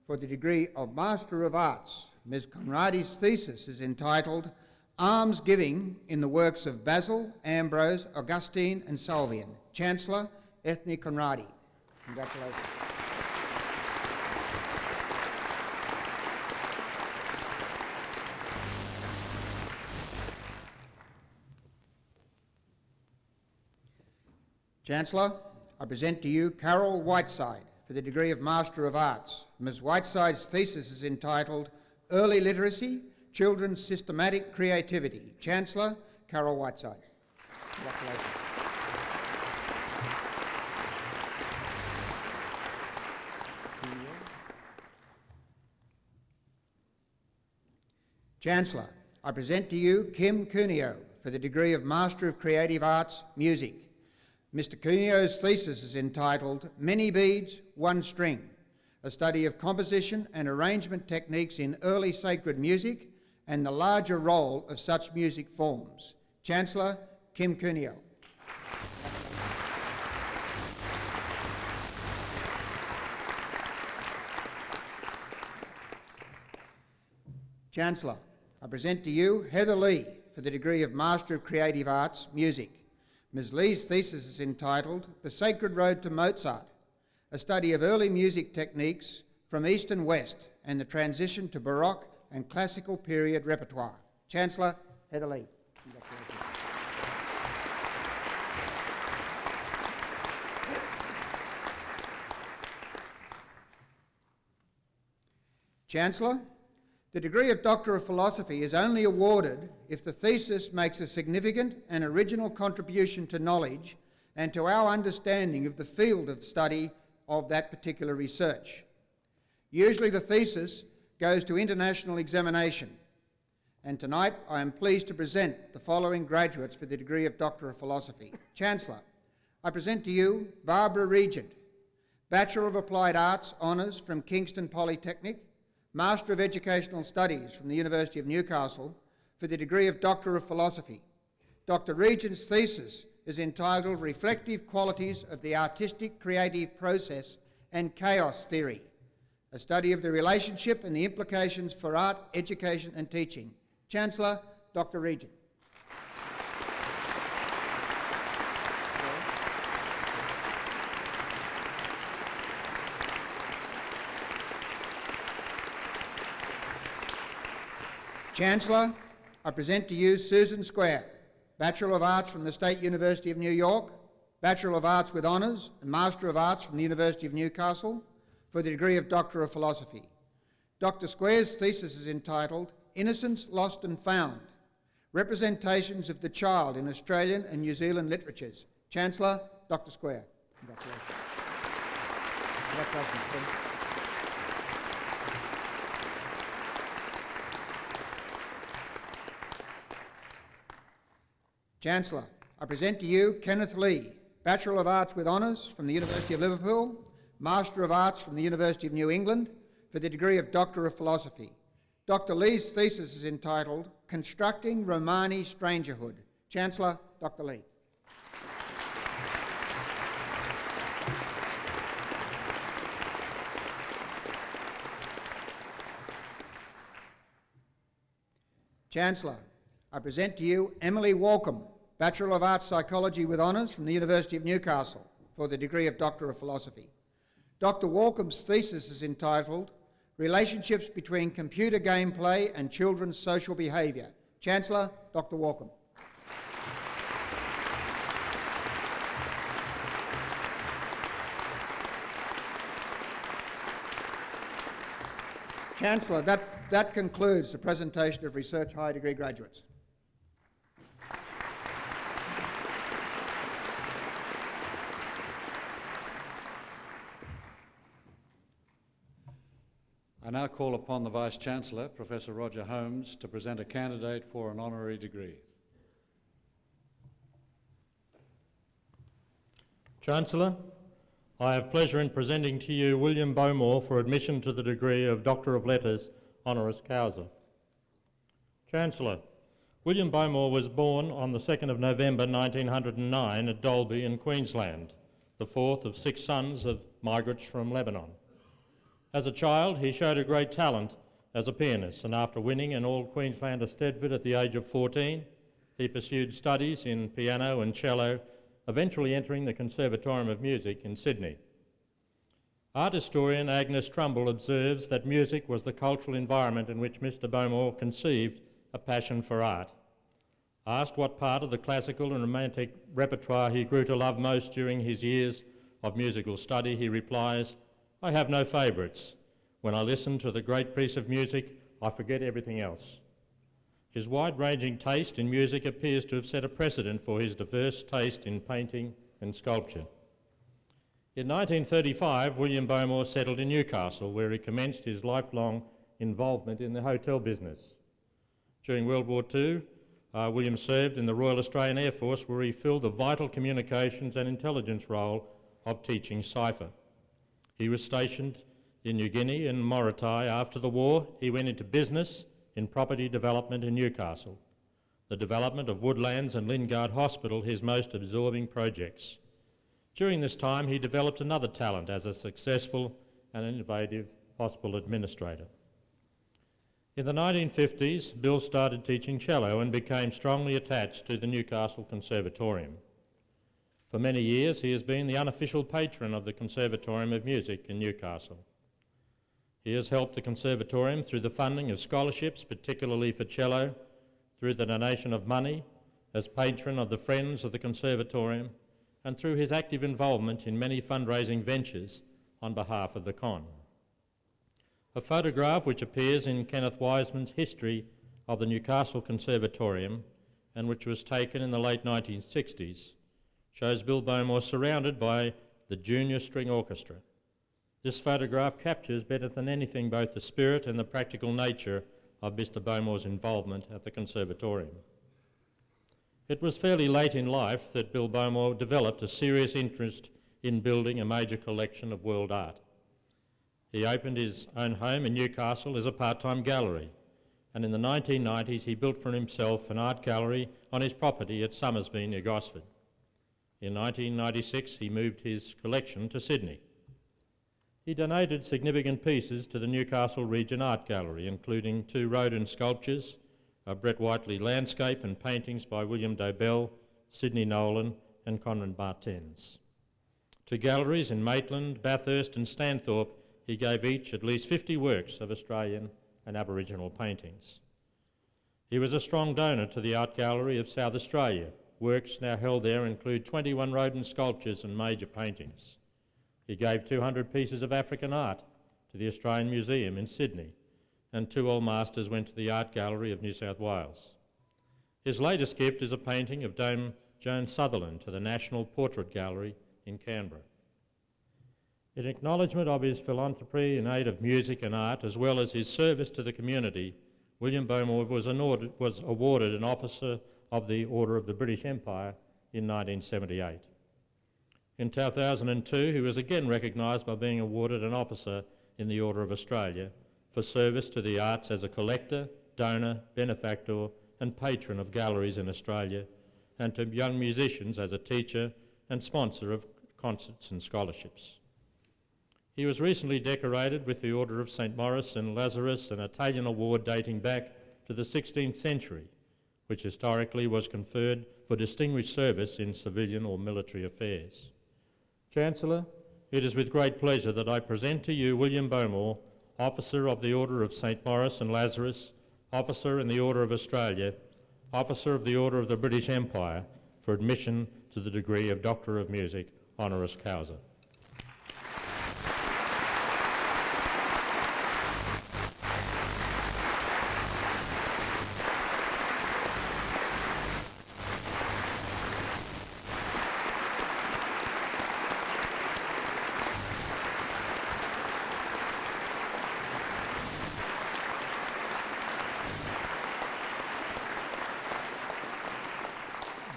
for the degree of Master of Arts. Ms. Conradi's thesis is entitled Almsgiving in the Works of Basil, Ambrose, Augustine and Salvian. Chancellor, Ethne Conradi. Congratulations. Chancellor, I present to you Carol Whiteside for the degree of Master of Arts. Ms. Whiteside's thesis is entitled Early Literacy, Children's Systematic Creativity. Chancellor, Carol Whiteside. Congratulations. Chancellor, I present to you Kim Cuneo for the degree of Master of Creative Arts, Music. Mr. Cuneo's thesis is entitled Many Beads, One String, a study of composition and arrangement techniques in early sacred music and the larger role of such music forms. Chancellor, Kim Cuneo. Chancellor, I present to you Heather Lee for the degree of Master of Creative Arts, Music. Ms. Lee's thesis is entitled The Sacred Road to Mozart, a study of early music techniques from East and West and the transition to Baroque and classical period repertoire. Chancellor, Heather Lee. Chancellor, the degree of Doctor of Philosophy is only awarded if the thesis makes a significant and original contribution to knowledge and to our understanding of the field of study of that particular research. Usually the thesis goes to international examination, and tonight I am pleased to present the following graduates for the degree of Doctor of Philosophy. Chancellor, I present to you Barbara Regent, Bachelor of Applied Arts Honours from Kingston Polytechnic, Master of Educational Studies from the University of Newcastle for the degree of Doctor of Philosophy. Dr. Regent's thesis is entitled Reflective Qualities of the Artistic Creative Process and Chaos Theory, a study of the relationship and the implications for art, education and teaching. Chancellor, Dr. Regent. Chancellor, I present to you Susan Square, Bachelor of Arts from the State University of New York, Bachelor of Arts with Honours and Master of Arts from the University of Newcastle for the degree of Doctor of Philosophy. Dr. Square's thesis is entitled Innocence Lost and Found, Representations of the Child in Australian and New Zealand Literatures. Chancellor, Dr. Square. Congratulations. Congratulations, Steve. Chancellor, I present to you Kenneth Lee, Bachelor of Arts with Honours from the University of Liverpool, Master of Arts from the University of New England, for the degree of Doctor of Philosophy. Dr. Lee's thesis is entitled Constructing Romani Strangerhood. Chancellor, Dr. Lee. Chancellor, I present to you Emily Walcombe, Bachelor of Arts Psychology with Honours from the University of Newcastle, for the degree of Doctor of Philosophy. Dr. Walcombe's thesis is entitled Relationships between Computer Gameplay and Children's Social Behaviour. Chancellor, Dr. Walcombe. Chancellor, that concludes the presentation of Research Higher Degree graduates. I now call upon the Vice-Chancellor, Professor Roger Holmes, to present a candidate for an honorary degree. Chancellor, I have pleasure in presenting to you William Bowmore for admission to the degree of Doctor of Letters, honoris causa. Chancellor, William Bowmore was born on the 2nd of November 1909 at Dalby in Queensland, the fourth of 6 sons of migrants from Lebanon. As a child, he showed a great talent as a pianist, and after winning an All-Queensland Eisteddfod at the age of 14, he pursued studies in piano and cello, eventually entering the Conservatorium of Music in Sydney. Art historian Agnes Trumbull observes that music was the cultural environment in which Mr. Bowmore conceived a passion for art. Asked what part of the classical and romantic repertoire he grew to love most during his years of musical study, he replies, "I have no favourites. When I listen to the great piece of music, I forget everything else." His wide-ranging taste in music appears to have set a precedent for his diverse taste in painting and sculpture. In 1935, William Bowmore settled in Newcastle, where he commenced his lifelong involvement in the hotel business. During World War II, William served in the Royal Australian Air Force, where he filled the vital communications and intelligence role of teaching cipher. He was stationed in New Guinea and Mauritania. After the war, he went into business in property development in Newcastle. The development of Woodlands and Lingard Hospital, his most absorbing projects. During this time, he developed another talent as a successful and innovative hospital administrator. In the 1950s, Bill started teaching cello and became strongly attached to the Newcastle Conservatorium. For many years, he has been the unofficial patron of the Conservatorium of Music in Newcastle. He has helped the Conservatorium through the funding of scholarships, particularly for cello, through the donation of money, as patron of the Friends of the Conservatorium, and through his active involvement in many fundraising ventures on behalf of the Con. A photograph which appears in Kenneth Wiseman's History of the Newcastle Conservatorium, and which was taken in the late 1960s, shows Bill Bowmore surrounded by the Junior String Orchestra. This photograph captures better than anything both the spirit and the practical nature of Mr. Bowmore's involvement at the Conservatorium. It was fairly late in life that Bill Bowmore developed a serious interest in building a major collection of world art. He opened his own home in Newcastle as a part-time gallery, and in the 1990s he built for himself an art gallery on his property at Summersby near Gosford. In 1996 he moved his collection to Sydney. He donated significant pieces to the Newcastle Region Art Gallery, including 2 Rodin sculptures, a Brett Whiteley landscape, and paintings by William Dobell, Sidney Nolan and Conrad Martens. To galleries in Maitland, Bathurst and Stanthorpe, he gave each at least 50 works of Australian and Aboriginal paintings. He was a strong donor to the Art Gallery of South Australia. Works now held there include 21 Rodin sculptures and major paintings. He gave 200 pieces of African art to the Australian Museum in Sydney, and 2 Old Masters went to the Art Gallery of New South Wales. His latest gift is a painting of Dame Joan Sutherland to the National Portrait Gallery in Canberra. In acknowledgement of his philanthropy in aid of music and art, as well as his service to the community, William Bowmore was awarded an Officer of the Order of the British Empire in 1978. In 2002, he was again recognised by being awarded an Officer in the Order of Australia for service to the arts as a collector, donor, benefactor and patron of galleries in Australia, and to young musicians as a teacher and sponsor of concerts and scholarships. He was recently decorated with the Order of St Maurice and Lazarus, an Italian award dating back to the 16th century, which historically was conferred for distinguished service in civilian or military affairs. Chancellor, it is with great pleasure that I present to you William Bowmore, Officer of the Order of St Maurice and Lazarus, Officer in the Order of Australia, Officer of the Order of the British Empire, for admission to the degree of Doctor of Music, honoris causa.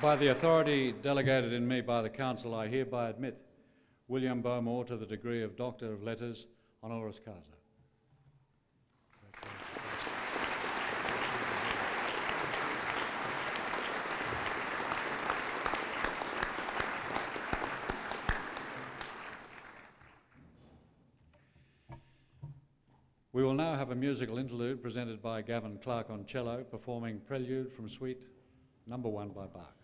By the authority delegated in me by the Council, I hereby admit William Bowmore to the degree of Doctor of Letters, honoris causa. We will now have a musical interlude presented by Gavin Clark on cello, performing Prelude from Suite No. 1 by Bach.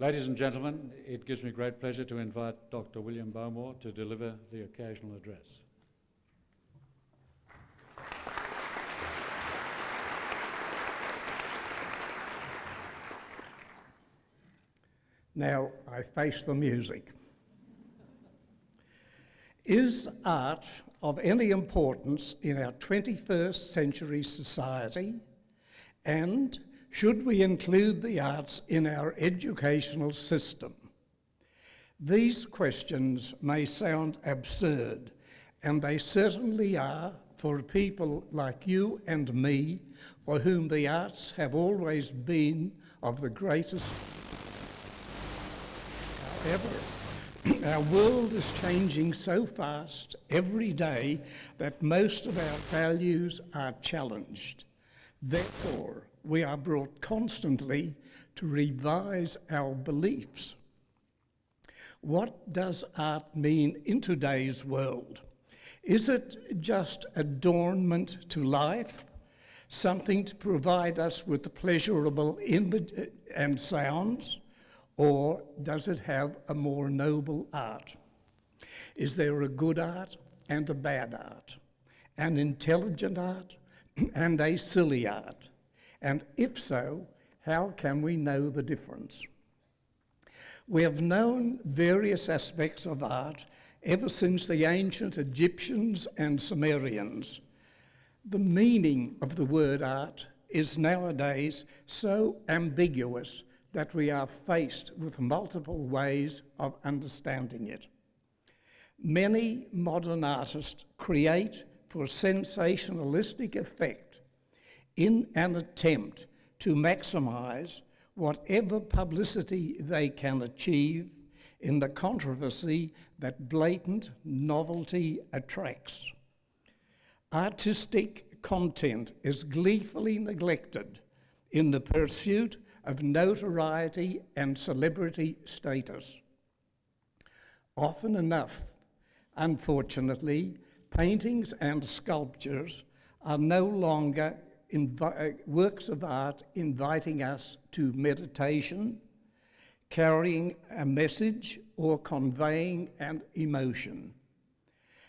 Ladies and gentlemen, it gives me great pleasure to invite Dr. William Bowmore to deliver the occasional address. Now I face the music. Is art of any importance in our 21st century society? And should we include the arts in our educational system? These questions may sound absurd, and they certainly are for people like you and me, for whom the arts have always been of the greatest. However, our world is changing so fast every day that most of our values are challenged. Therefore, we are brought constantly to revise our beliefs. What does art mean in today's world? Is it just adornment to life, something to provide us with pleasurable image and sounds, or does it have a more noble art? Is there a good art and a bad art, an intelligent art and a silly art? And if so, how can we know the difference? We have known various aspects of art ever since the ancient Egyptians and Sumerians. The meaning of the word art is nowadays so ambiguous that we are faced with multiple ways of understanding it. Many modern artists create for sensationalistic effect in an attempt to maximize whatever publicity they can achieve in the controversy that blatant novelty attracts. Artistic content is gleefully neglected in the pursuit of notoriety and celebrity status. Often enough, unfortunately, paintings and sculptures are no longer works of art inviting us to meditation, carrying a message, or conveying an emotion.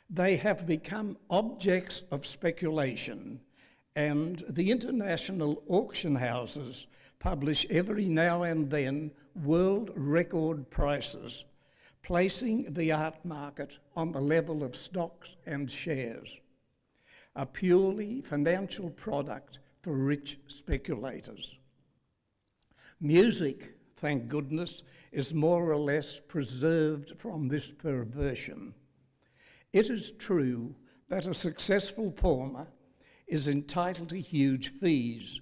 They have become objects of speculation, and the international auction houses publish every now and then world record prices, placing the art market on the level of stocks and shares, a purely financial product for rich speculators. Music, thank goodness, is more or less preserved from this perversion. It is true that a successful performer is entitled to huge fees,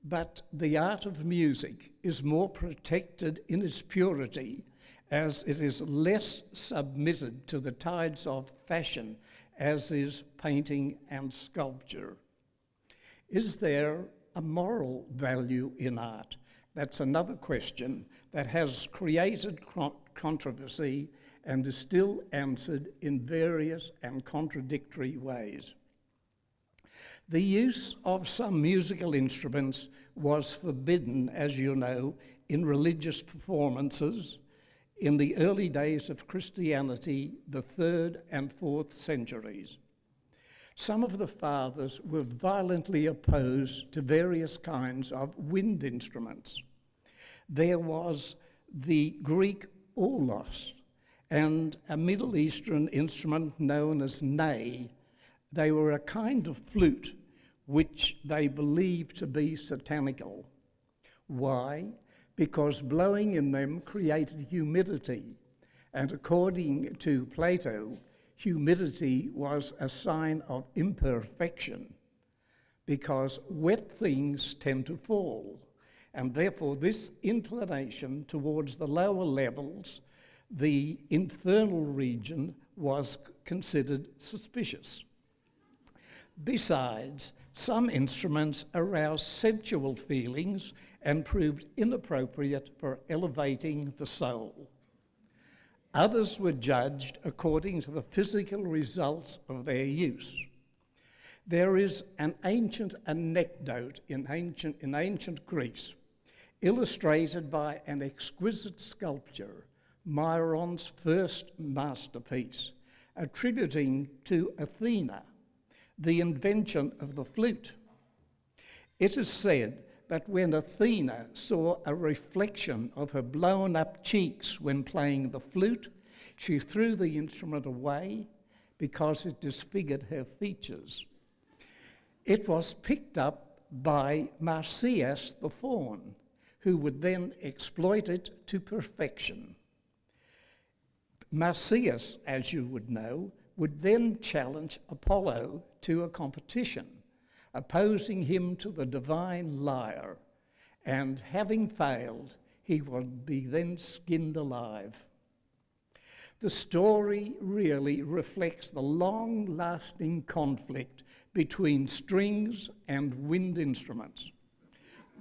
but the art of music is more protected in its purity, as it is less submitted to the tides of fashion, as is painting and sculpture. Is there a moral value in art? That's another question that has created controversy and is still answered in various and contradictory ways. The use of some musical instruments was forbidden, as you know, in religious performances in the early days of Christianity, the 3rd and 4th centuries. Some of the fathers were violently opposed to various kinds of wind instruments. There was the Greek aulos and a Middle Eastern instrument known as ney. They were a kind of flute which they believed to be satanical. Why? Because blowing in them created humidity, and according to Plato, humidity was a sign of imperfection, because wet things tend to fall, and therefore this inclination towards the lower levels, the infernal region, was considered suspicious. Besides, some instruments aroused sensual feelings and proved inappropriate for elevating the soul. Others were judged according to the physical results of their use. There is an ancient anecdote in ancient Greece illustrated by an exquisite sculpture, Myron's first masterpiece, attributing to Athena the invention of the flute. It is said that when Athena saw a reflection of her blown-up cheeks when playing the flute, she threw the instrument away because it disfigured her features. It was picked up by Marsyas the faun, who would then exploit it to perfection. Marsyas, as you would know, would then challenge Apollo to a competition, opposing him to the divine lyre, and having failed, he would be then skinned alive. The story really reflects the long-lasting conflict between strings and wind instruments.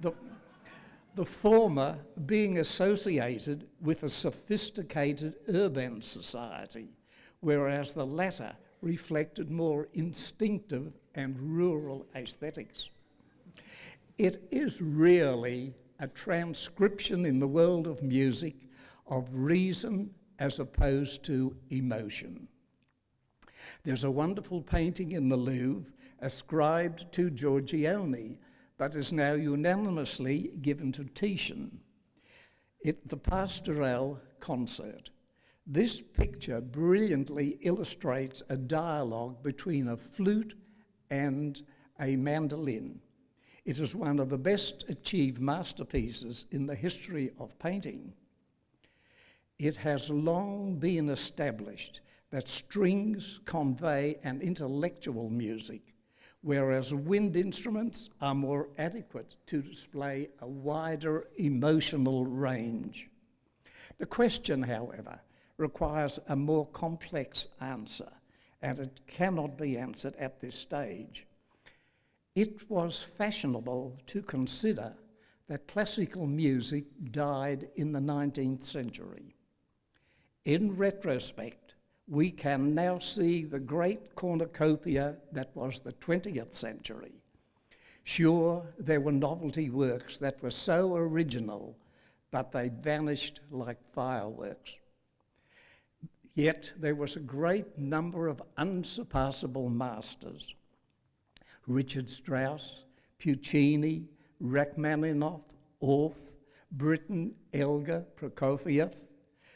The former being associated with a sophisticated urban society, whereas the latter reflected more instinctive and rural aesthetics. It is really a transcription in the world of music of reason as opposed to emotion. There's a wonderful painting in the Louvre ascribed to Giorgione, but is now unanimously given to Titian. The Pastoral Concert. This picture brilliantly illustrates a dialogue between a flute and a mandolin. It is one of the best achieved masterpieces in the history of painting. It has long been established that strings convey an intellectual music, whereas wind instruments are more adequate to display a wider emotional range. The question, however, requires a more complex answer, and it cannot be answered at this stage. It was fashionable to consider that classical music died in the 19th century. In retrospect, we can now see the great cornucopia that was the 20th century. Sure, there were novelty works that were so original, but they vanished like fireworks. Yet there was a great number of unsurpassable masters. Richard Strauss, Puccini, Rachmaninoff, Orff, Britten, Elgar, Prokofiev,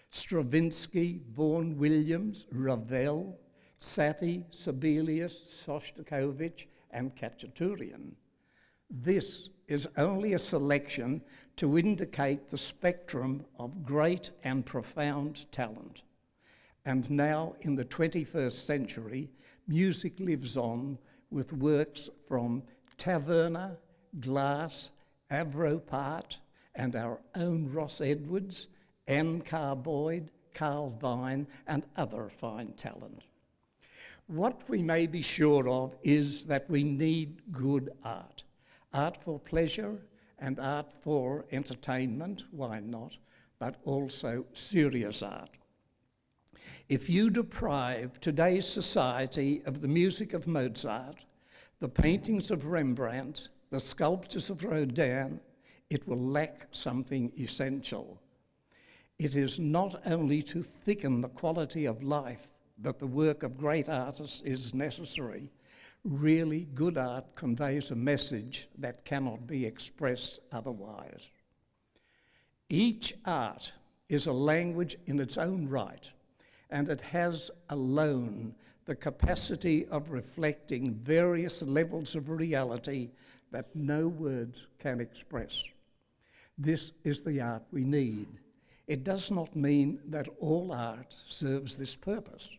Stravinsky, Vaughan Williams, Ravel, Satie, Sibelius, Shostakovich, and Khachaturian. This is only a selection to indicate the spectrum of great and profound talent. And now, in the 21st century, music lives on with works from Taverner, Glass, Avro Part, and our own Ross Edwards, Anne Carboyd, Carl Vine, and other fine talent. What we may be sure of is that we need good art. Art for pleasure and art for entertainment, why not, but also serious art. If you deprive today's society of the music of Mozart, the paintings of Rembrandt, the sculptures of Rodin, it will lack something essential. It is not only to thicken the quality of life that the work of great artists is necessary. Really good art conveys a message that cannot be expressed otherwise. Each art is a language in its own right, and it has alone the capacity of reflecting various levels of reality that no words can express. This is the art we need. It does not mean that all art serves this purpose.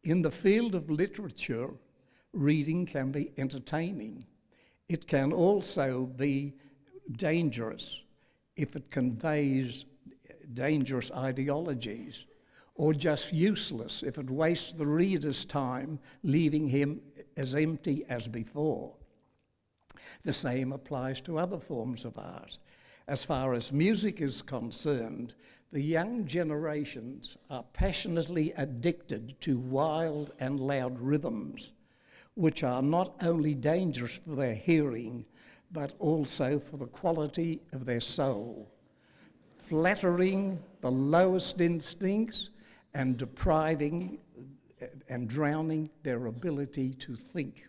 In the field of literature, reading can be entertaining. It can also be dangerous if it conveys dangerous ideologies, or just useless if it wastes the reader's time, leaving him as empty as before. The same applies to other forms of art. As far as music is concerned, the young generations are passionately addicted to wild and loud rhythms, which are not only dangerous for their hearing, but also for the quality of their soul, flattering the lowest instincts and depriving and drowning their ability to think.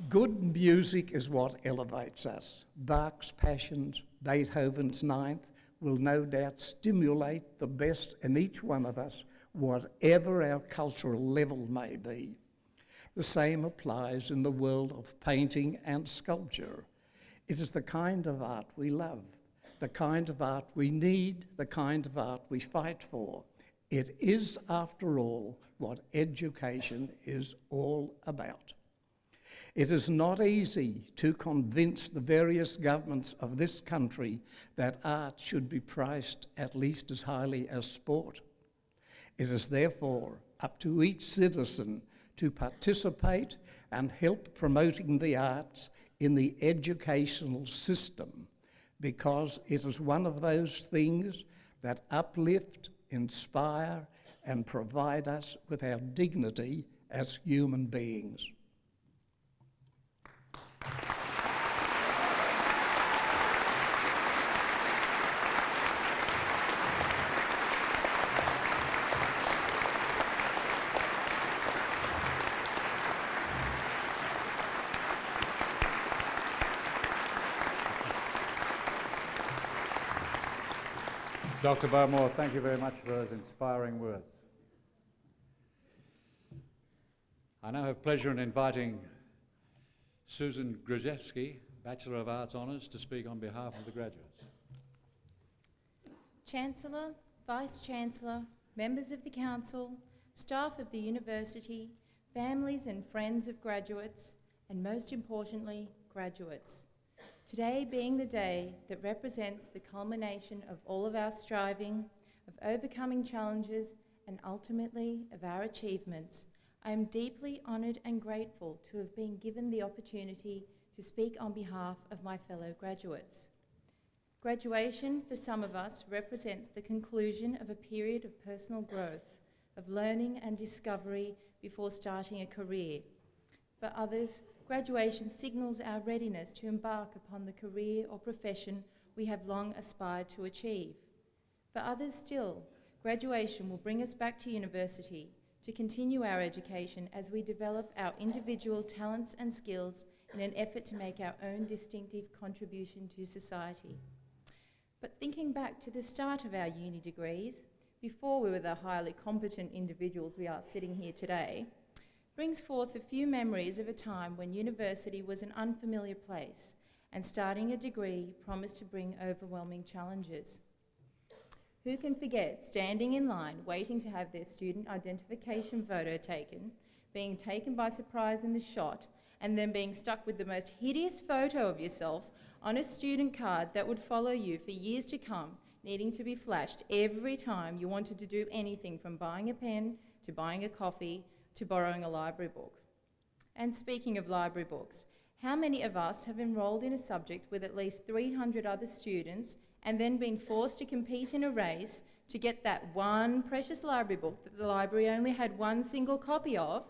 Good music is what elevates us. Bach's Passions, Beethoven's Ninth will no doubt stimulate the best in each one of us, whatever our cultural level may be. The same applies in the world of painting and sculpture. It is the kind of art we love, the kind of art we need, the kind of art we fight for. It is, after all, what education is all about. It is not easy to convince the various governments of this country that art should be priced at least as highly as sport. It is therefore up to each citizen to participate and help promoting the arts in the educational system, because it is one of those things that uplift, inspire, and provide us with our dignity as human beings. Dr. Bowmore, thank you very much for those inspiring words. I now have pleasure in inviting Susan Gruzewski, Bachelor of Arts Honours, to speak on behalf of the graduates. Chancellor, Vice-Chancellor, members of the Council, staff of the University, families and friends of graduates, and most importantly, graduates. Today being the day that represents the culmination of all of our striving, of overcoming challenges, and ultimately of our achievements, I am deeply honoured and grateful to have been given the opportunity to speak on behalf of my fellow graduates. Graduation, for some of us, represents the conclusion of a period of personal growth, of learning and discovery before starting a career. For others, graduation signals our readiness to embark upon the career or profession we have long aspired to achieve. For others still, graduation will bring us back to university to continue our education as we develop our individual talents and skills in an effort to make our own distinctive contribution to society. But thinking back to the start of our uni degrees, before we were the highly competent individuals we are sitting here today, brings forth a few memories of a time when university was an unfamiliar place and starting a degree promised to bring overwhelming challenges. Who can forget standing in line waiting to have their student identification photo taken, being taken by surprise in the shot, and then being stuck with the most hideous photo of yourself on a student card that would follow you for years to come, needing to be flashed every time you wanted to do anything from buying a pen to buying a coffee to borrowing a library book. And speaking of library books, how many of us have enrolled in a subject with at least 300 other students and then been forced to compete in a race to get that one precious library book that the library only had one single copy of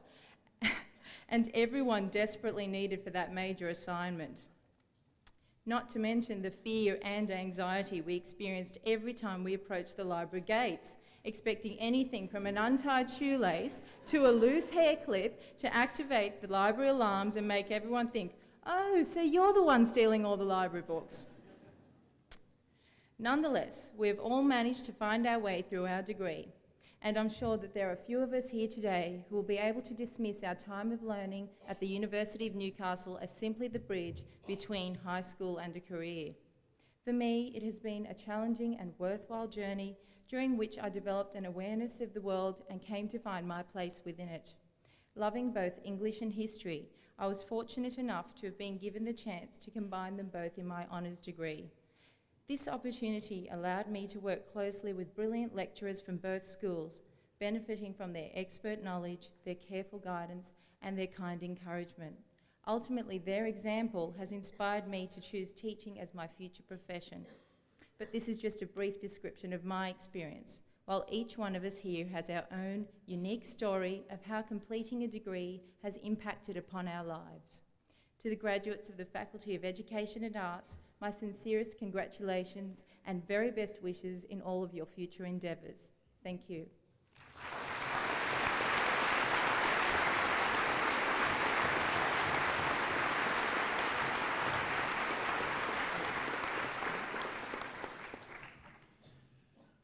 and everyone desperately needed for that major assignment? Not to mention the fear and anxiety we experienced every time we approached the library gates, expecting anything from an untied shoelace to a loose hair clip to activate the library alarms and make everyone think, oh, so you're the one stealing all the library books. Nonetheless, we've all managed to find our way through our degree, and I'm sure that there are a few of us here today who will be able to dismiss our time of learning at the University of Newcastle as simply the bridge between high school and a career. For me, it has been a challenging and worthwhile journey during which I developed an awareness of the world and came to find my place within it. Loving both English and history, I was fortunate enough to have been given the chance to combine them both in my honours degree. This opportunity allowed me to work closely with brilliant lecturers from both schools, benefiting from their expert knowledge, their careful guidance, and their kind encouragement. Ultimately, their example has inspired me to choose teaching as my future profession. But this is just a brief description of my experience, while each one of us here has our own unique story of how completing a degree has impacted upon our lives. To the graduates of the Faculty of Education and Arts, my sincerest congratulations and very best wishes in all of your future endeavours. Thank you.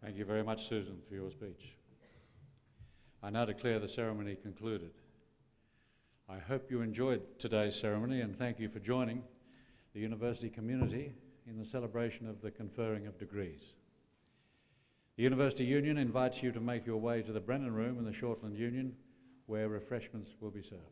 Thank you very much, Susan, for your speech. I now declare the ceremony concluded. I hope you enjoyed today's ceremony and thank you for joining the university community in the celebration of the conferring of degrees. The University Union invites you to make your way to the Brennan Room in the Shortland Union, where refreshments will be served.